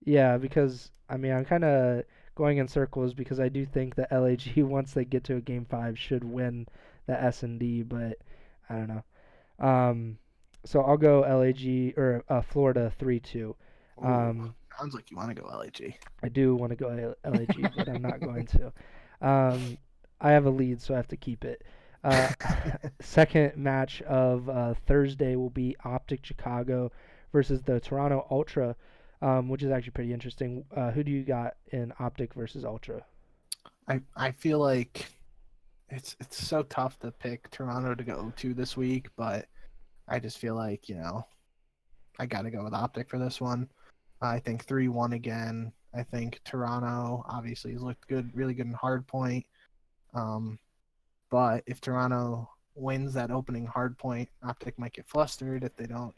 yeah, because I mean I'm kind of going in circles because I do think that LAG once they get to a game 5 should win the S&D, but I don't know. So I'll go LAG or Florida 3-2. Ooh, sounds like you want to go LAG. I do want to go LAG, but I'm not going to. Um, I have a lead, so I have to keep it. Uh, second match of Thursday will be Optic Chicago versus the Toronto Ultra, which is actually pretty interesting. Who do you got in Optic versus Ultra? I feel like it's so tough to pick Toronto to go to this week, but I just feel like, I got to go with Optic for this one. I think 3-1 again. I think Toronto obviously has looked good, really good in hard point. But if Toronto wins that opening hard point, Optic might get flustered if they don't,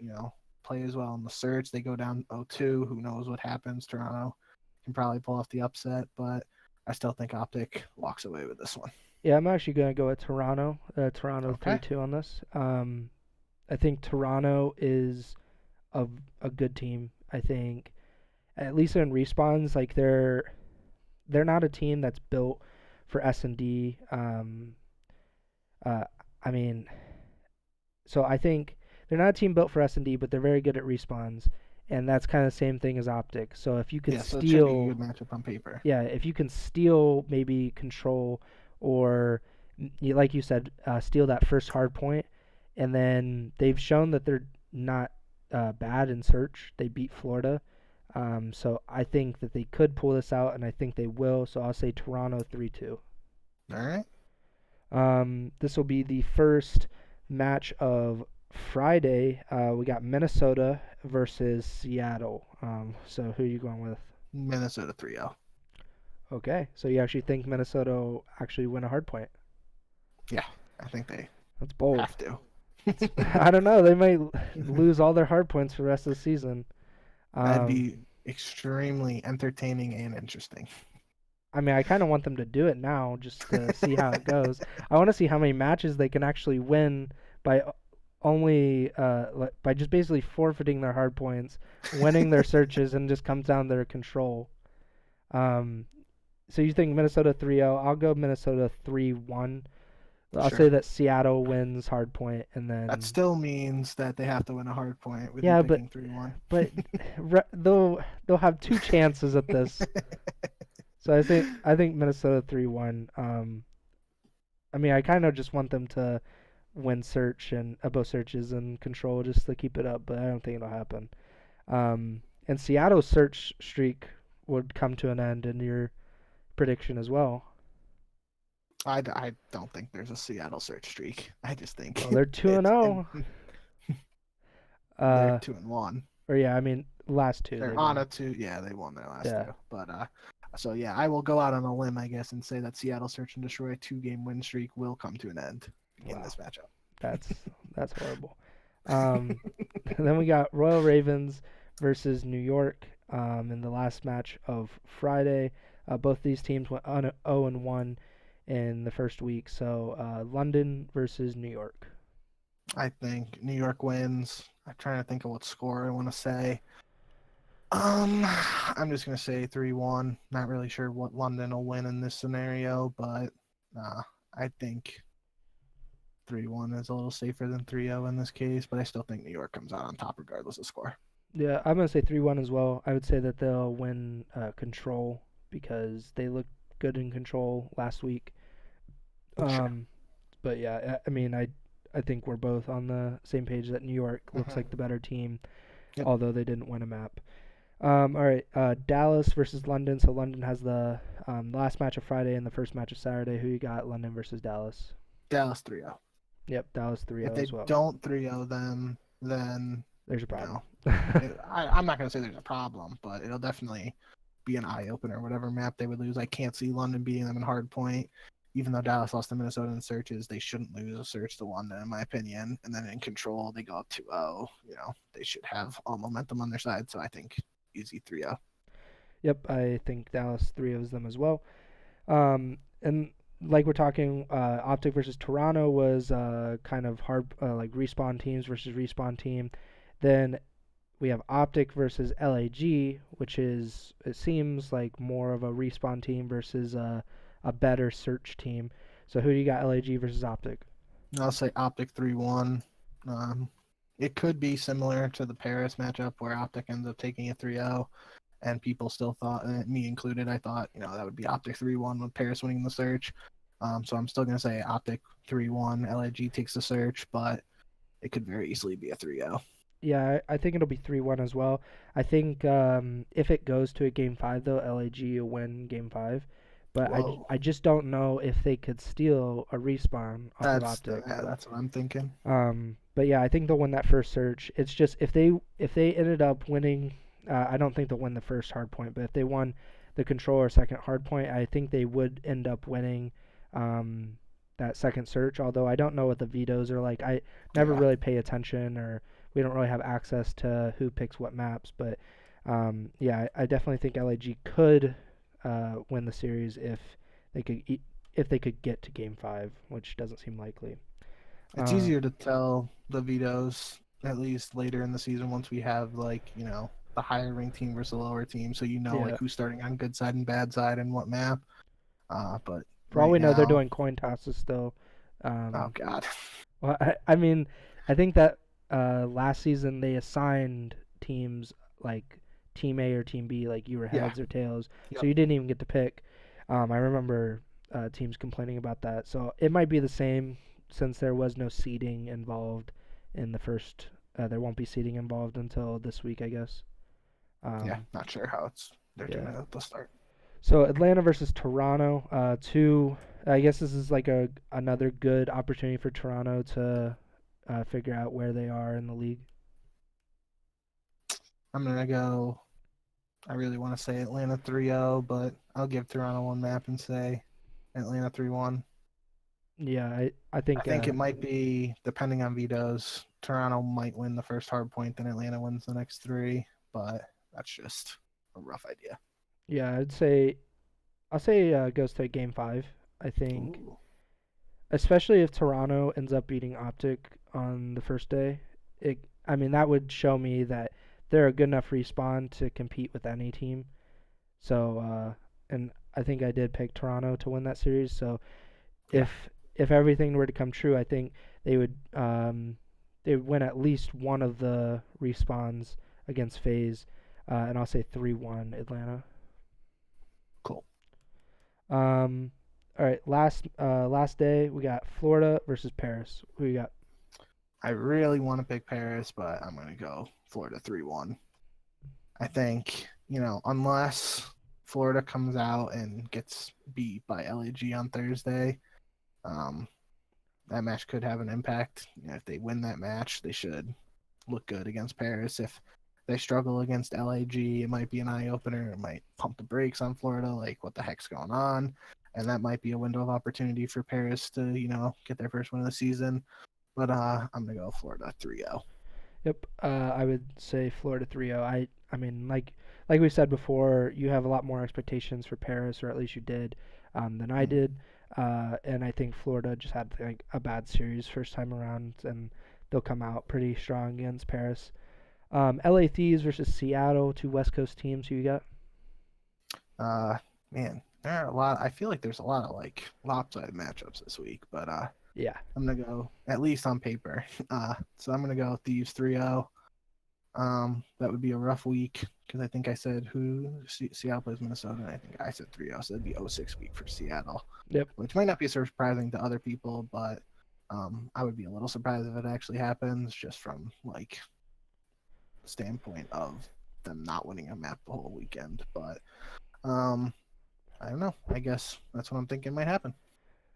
play as well in the search. They go down 0-2. Who knows what happens? Toronto can probably pull off the upset, but I still think Optic walks away with this one. Yeah, I'm actually going to go with Toronto. Toronto Okay. 3-2 on this. I think Toronto is a good team. I think at least in respawns, like they're not a team that's built for S&D. I mean, so I think they're not a team built for S&D, but they're very good at respawns, and that's kind of the same thing as Optic. So if you could Yeah, so it should be a steal, good matchup on paper. yeah, if you can steal maybe control or like you said, steal that first hard point, and then they've shown that they're not bad in search. They beat Florida. So I think that they could pull this out, and I think they will. So I'll say Toronto 3-2. All right. This will be the first match of Friday. We got Minnesota versus Seattle. So who are you going with? Minnesota 3-0. Okay, so you actually think Minnesota will actually win a hard point? Yeah, I think they That's bold. have to. I don't know. They might lose all their hard points for the rest of the season. That'd be extremely entertaining and interesting. I mean, I kind of want them to do it now just to see how it goes. I want to see how many matches they can actually win by only by just basically forfeiting their hard points, winning their searches, and just comes down to their control. So you think Minnesota 3-0? I'll go Minnesota 3-1. I'll Sure. say that Seattle wins hard point, and then That still means that they have to win a hard point with Yeah, you but- picking 3-1. but they'll have two chances at this. So I think Minnesota 3-1. I mean, I kind of just want them to win search and both searches and control just to keep it up, but I don't think it'll happen. And Seattle's search streak would come to an end in your prediction as well. I don't think there's a Seattle search streak. I just think Well, they're 2-0. They're 2-1. Or yeah, I mean last two. They're they on won. a 2. Yeah, they won their last Yeah. 2. But so yeah, I will go out on a limb, I guess, and say that Seattle Search and Destroy 2-game win streak will come to an end in Wow. this matchup. That's horrible. And then we got Royal Ravens versus New York in the last match of Friday. Both these teams went 0-1 in the first week. So London versus New York. I think New York wins. I'm trying to think of what score I want to say. I'm just gonna say 3-1. Not really sure what London will win in this scenario, but I think 3-1 is a little safer than 3-0 in this case. But I still think New York comes out on top regardless of score. Yeah, I'm gonna say 3-1 as well. I would say that they'll win control because they looked good in control last week. Sure. But yeah, I mean, I think we're both on the same page that New York looks like the better team, Yep. although they didn't win a map. All right, Dallas versus London. So London has the last match of Friday and the first match of Saturday. Who you got? London versus Dallas. Dallas 3-0. Yep, Dallas 3-0 If they as well. don't 3-0 them, then there's a You know, problem. I'm not gonna say there's a problem, but it'll definitely be an eye opener. Whatever map they would lose, I can't see London beating them in hard point. Even though Dallas lost to Minnesota in searches, they shouldn't lose a search to London, in my opinion. And then in control, they go up 2-0. You know, they should have all momentum on their side. So I think easy 3-0. Yep, I think Dallas 3-0s them as well. And like we're talking, Optic versus Toronto was kind of hard, like respawn teams versus respawn team. Then we have Optic versus LAG, which is, it seems like more of a respawn team versus a better search team. So who do you got, LAG versus Optic? I'll say Optic 3-1. Um, it could be similar to the Paris matchup where Optic ends up taking a 3-0, and people still thought, me included, I thought, that would be Optic 3-1 with Paris winning the search. So I'm still going to say Optic 3-1. LAG takes the search, but it could very easily be a 3-0. Yeah, I think it'll be 3-1 as well. I think if it goes to a game 5, though, LAG will win game 5. But Whoa. I just don't know if they could steal a respawn off of Optic. That's what I'm thinking. But yeah, I think they'll win that first search. It's just if they ended up winning, I don't think they'll win the first hard point. But if they won the control or second hard point, I think they would end up winning that second search. Although I don't know what the vetoes are like. I never really pay attention, or we don't really have access to who picks what maps. But yeah, I definitely think LAG could win the series if they could get to game 5, which doesn't seem likely. It's easier to tell the vetoes at least later in the season once we have the higher ranked team versus the lower team, so Yeah. who's starting on good side and bad side and what map. But For all right we know, they're now, doing coin tosses still. oh god, Well, I mean, I think that last season they assigned teams like Team A or Team B, like you were yeah, heads or tails, so yep. you didn't even get to pick. I remember teams complaining about that. So it might be the same since there was no seeding involved in the first. There won't be seeding involved until this week, I guess. Yeah, Um, not sure how they're doing yeah. it at the start. So Atlanta versus Toronto. Two. I guess this is like another good opportunity for Toronto to figure out where they are in the league. I'm gonna go. I really want to say Atlanta 3-0, but I'll give Toronto one map and say Atlanta 3-1. Yeah, I I think think it might be, depending on vetoes, Toronto might win the first hard point, then Atlanta wins the next 3, but that's just a rough idea. yeah, I'll say it goes to game 5. I think, Ooh. especially if Toronto ends up beating Optic on the first day. I mean, that would show me that they're a good enough respawn to compete with any team. So, and I think I did pick Toronto to win that series. So Yeah. if everything were to come true, I think they would win at least one of the respawns against FaZe, and I'll say 3-1 Atlanta. Cool. All right, last day we got Florida versus Paris. Who you got? I really want to pick Paris, but I'm going to go Florida 3-1. I think, unless Florida comes out and gets beat by LAG on Thursday, that match could have an impact. If they win that match, they should look good against Paris. If they struggle against LAG, it might be an eye opener. It might pump the brakes on Florida, like what the heck's going on, and that might be a window of opportunity for Paris to get their first win of the season. But I'm gonna go Florida 3-0. Yep, I would say Florida 3-0. I mean, like we said before, you have a lot more expectations for Paris, or at least you did, than I did. And I think Florida just had like a bad series first time around, and they'll come out pretty strong against Paris. LA Thieves versus Seattle, two West Coast teams. Who you got? Man, there are a lot. I feel like there's a lot of lopsided matchups this week, but Yeah. I'm gonna go at least on paper. So I'm gonna go Thieves 3-0. That would be a rough week because I think I said Seattle plays Minnesota, and I think I said 3-0, so it'd be 0-6 week for Seattle. Yep. Which might not be surprising to other people, but I would be a little surprised if it actually happens, just from the standpoint of them not winning a map the whole weekend. But I don't know. I guess that's what I'm thinking might happen.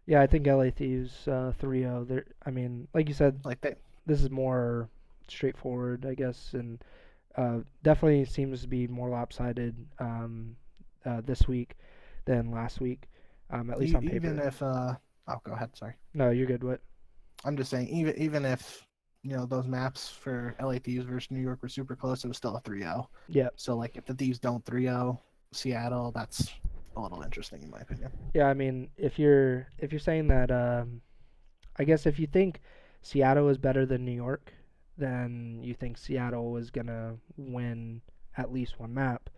Yeah, I think LA Thieves 3-0. I mean, like you said, Like they this is more straightforward, I guess, and definitely seems to be more lopsided this week than last week, at least on Even paper. if oh, go ahead. Sorry. No, you're good. What? I'm just saying, even if those maps for LA Thieves versus New York were super close, it was still a 3-0. Yeah. So like, if the Thieves don't 3-0 Seattle, that's a little interesting in my opinion. Yeah, I mean, if you're saying that, I guess if you think Seattle is better than New York, then you think Seattle is gonna win at least one map,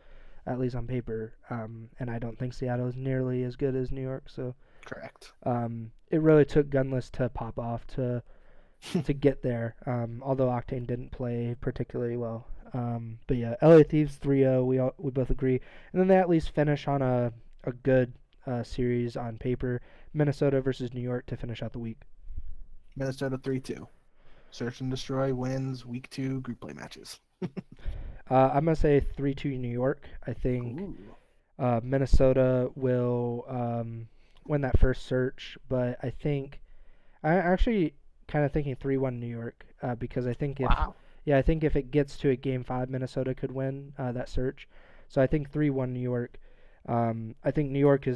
at least on paper. And I don't think Seattle is nearly as good as New York. So Correct. it really took Gunless to pop off to get there. Although Octane didn't play particularly well. But yeah, LA Thieves 3-0. We both agree, and then they at least finish on a good series on paper. Minnesota versus New York to finish out the week. Minnesota 3-2. Search and Destroy wins week 2 group play matches. I'm gonna say 3-2 New York. I think Minnesota will win that first search, but I think I actually kind of thinking 3-1 New York because I think Wow. I think if it gets to a game 5, Minnesota could win that search. So I think 3-1 New York. I think New York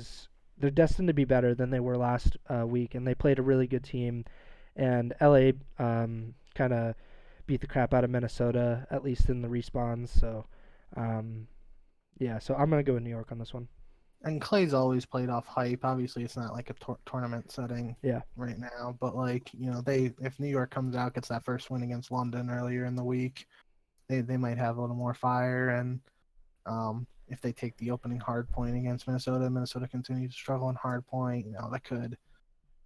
they're destined to be better than they were last week, and they played a really good team. And LA kind of beat the crap out of Minnesota, at least in the respawns. So yeah, so I'm gonna go with New York on this one. And Clay's always played off hype. Obviously, it's not like a tournament setting Yeah. right now, but like if New York comes out, gets that first win against London earlier in the week, they might have a little more fire. And if they take the opening hard point against Minnesota, Minnesota continues to struggle in hard point. That could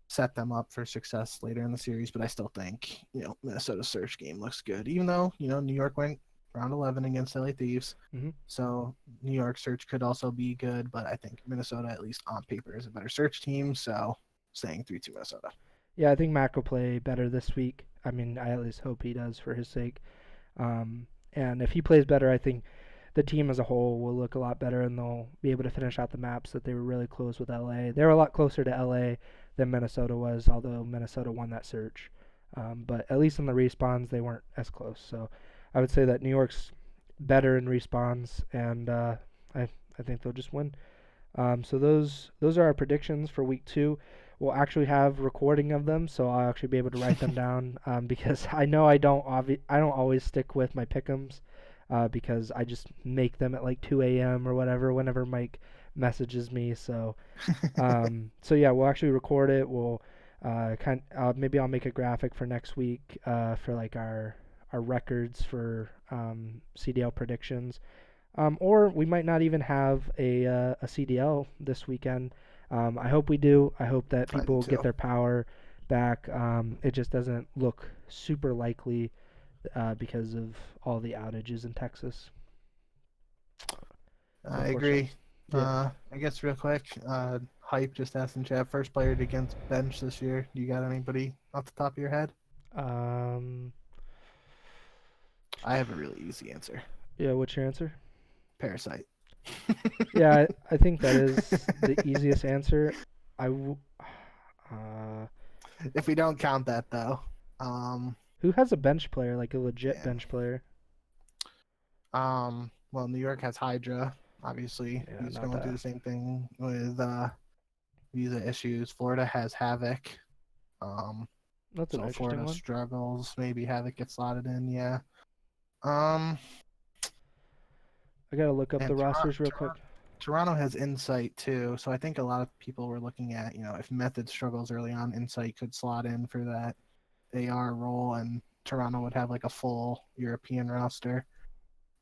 set them up for success later in the series. But I still think Minnesota's search game looks good, even though New York went round 11 against LA Thieves. Mm-hmm. So New York search could also be good, but I think Minnesota, at least on paper, is a better search team. So saying 3-2 Minnesota. Yeah, I think Mac will play better this week. I mean, I at least hope he does for his sake. And if he plays better, I think the team as a whole will look a lot better, and they'll be able to finish out the maps that they were really close with LA. They were a lot closer to LA than Minnesota was, although Minnesota won that search. But at least in the respawns, they weren't as close. So I would say that New York's better in respawns, and I think they'll just win. So those are our predictions for week 2. We'll actually have recording of them, so I'll actually be able to write them down because I know I don't always stick with my pick'ems because I just make them at like 2 a.m. or whatever whenever Mike messages me. So so yeah, we'll actually record it. We'll maybe I'll make a graphic for next week for like our records for CDL predictions. Or we might not even have a CDL this weekend. I hope we do. I hope that people get their power back. It just doesn't look super likely because of all the outages in Texas. I agree. Yeah. I guess real quick, Hype just asked in chat, first player to get bench this year. Do you got anybody off the top of your head? I have a really easy answer. Yeah, what's your answer? Parasite. Yeah, I think that is the easiest answer. If we don't count that though, who has a bench player, like a legit bench player? Well, New York has Hydra. Obviously, he's going through the same thing with visa issues. Florida has Havoc. That's an interesting Florida one. struggles. Maybe Havoc gets slotted in. Yeah. I gotta look up the rosters real quick. Toronto has Insight too, so I think a lot of people were looking at, if Method struggles early on, Insight could slot in for that AR role, and Toronto would have like a full European roster.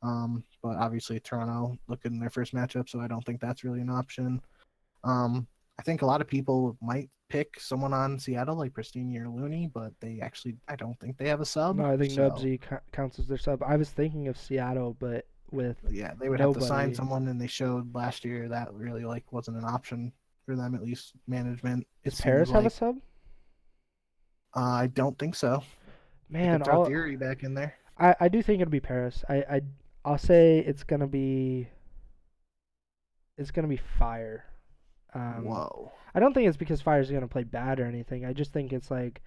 But obviously Toronto looked good in their first matchup, so I don't think that's really an option. I think a lot of people might pick someone on Seattle like Pristini or Looney, but I don't think they have a sub. No, I think Nubsy counts as their sub. I was thinking of Seattle, but they would have to sign someone, and they showed last year that really wasn't an option for them, at least management. Does Paris have a sub? I don't think so. Man, throw Theory back in there. I do think it'll be Paris. I'll say it's gonna be Fire. Whoa. I don't think it's because Fire's gonna play bad or anything. I just think it's like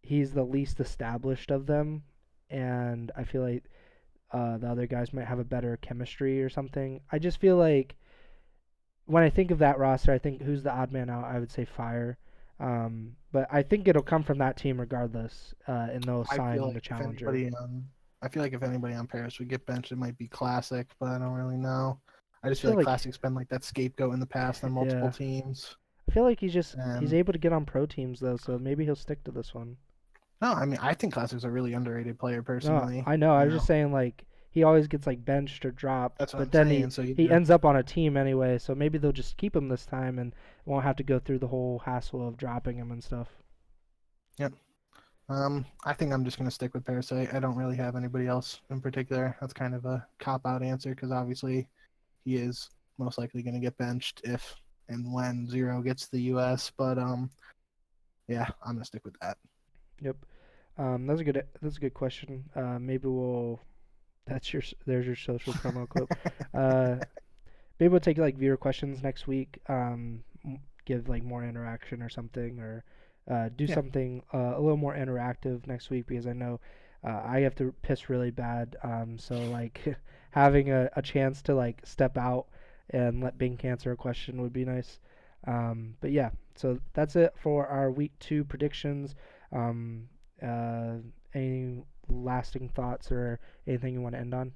he's the least established of them, and I feel like the other guys might have a better chemistry or something. I just feel like when I think of that roster, I think who's the odd man out? I would say Fire. But I think it'll come from that team regardless, and they'll I feel sign like the if challenger. anybody I feel like if anybody on Paris would get benched, it might be Classic, but I don't really know. I I just feel feel like like, Classic's been like that scapegoat in the past on multiple yeah, teams. I feel like he's And able to get on pro teams though, so maybe he'll stick to this one. no, I mean I think Classic's a really underrated player No, personally. I know. I You was just know, saying like he always gets like benched or dropped, that's what but I'm then saying. So you he know, ends up on a team anyway. So maybe they'll just keep him this time and won't have to go through the whole hassle of dropping him and stuff. yep. I think I'm just gonna stick with Parasite. I don't really have anybody else in particular. That's kind of a cop out answer because obviously he is most likely gonna get benched if and when Zero gets to the U.S. But yeah, I'm gonna stick with that. Yep. That's a good question. Maybe we'll there's your social promo quote. Uh, maybe we'll take like viewer questions next week. Give like more interaction or something, or do Yeah. something a little more interactive next week because I know I have to piss really bad. So like having a chance to like step out and let Bink answer a question would be nice. But yeah, so that's it for our week 2 predictions. Um, uh, any lasting thoughts or anything you want to end on?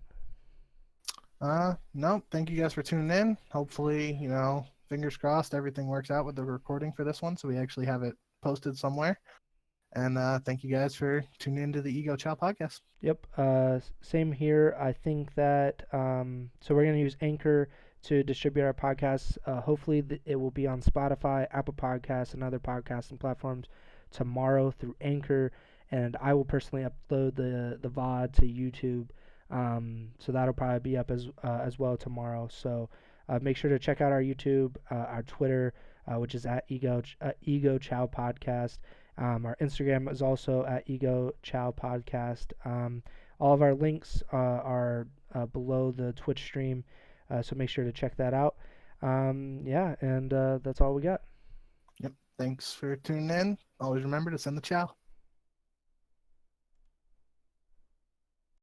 No, thank you guys for tuning in. Hopefully, fingers crossed, everything works out with the recording for this one, so we actually have it posted somewhere. And thank you guys for tuning into the Ego Chall podcast. Yep. Same here. I think that so we're gonna use Anchor to distribute our podcasts. Hopefully, it will be on Spotify, Apple Podcasts, and other podcasting platforms tomorrow through Anchor. And I will personally upload the VOD to YouTube. So that'll probably be up as well tomorrow. So make sure to check out our YouTube, our Twitter, which is at Ego Chow Podcast. Our Instagram is also at Ego Chall Podcast. All of our links are below the Twitch stream, so make sure to check that out. Yeah, and that's all we got. Yep. Thanks for tuning in. Always remember to send the chow.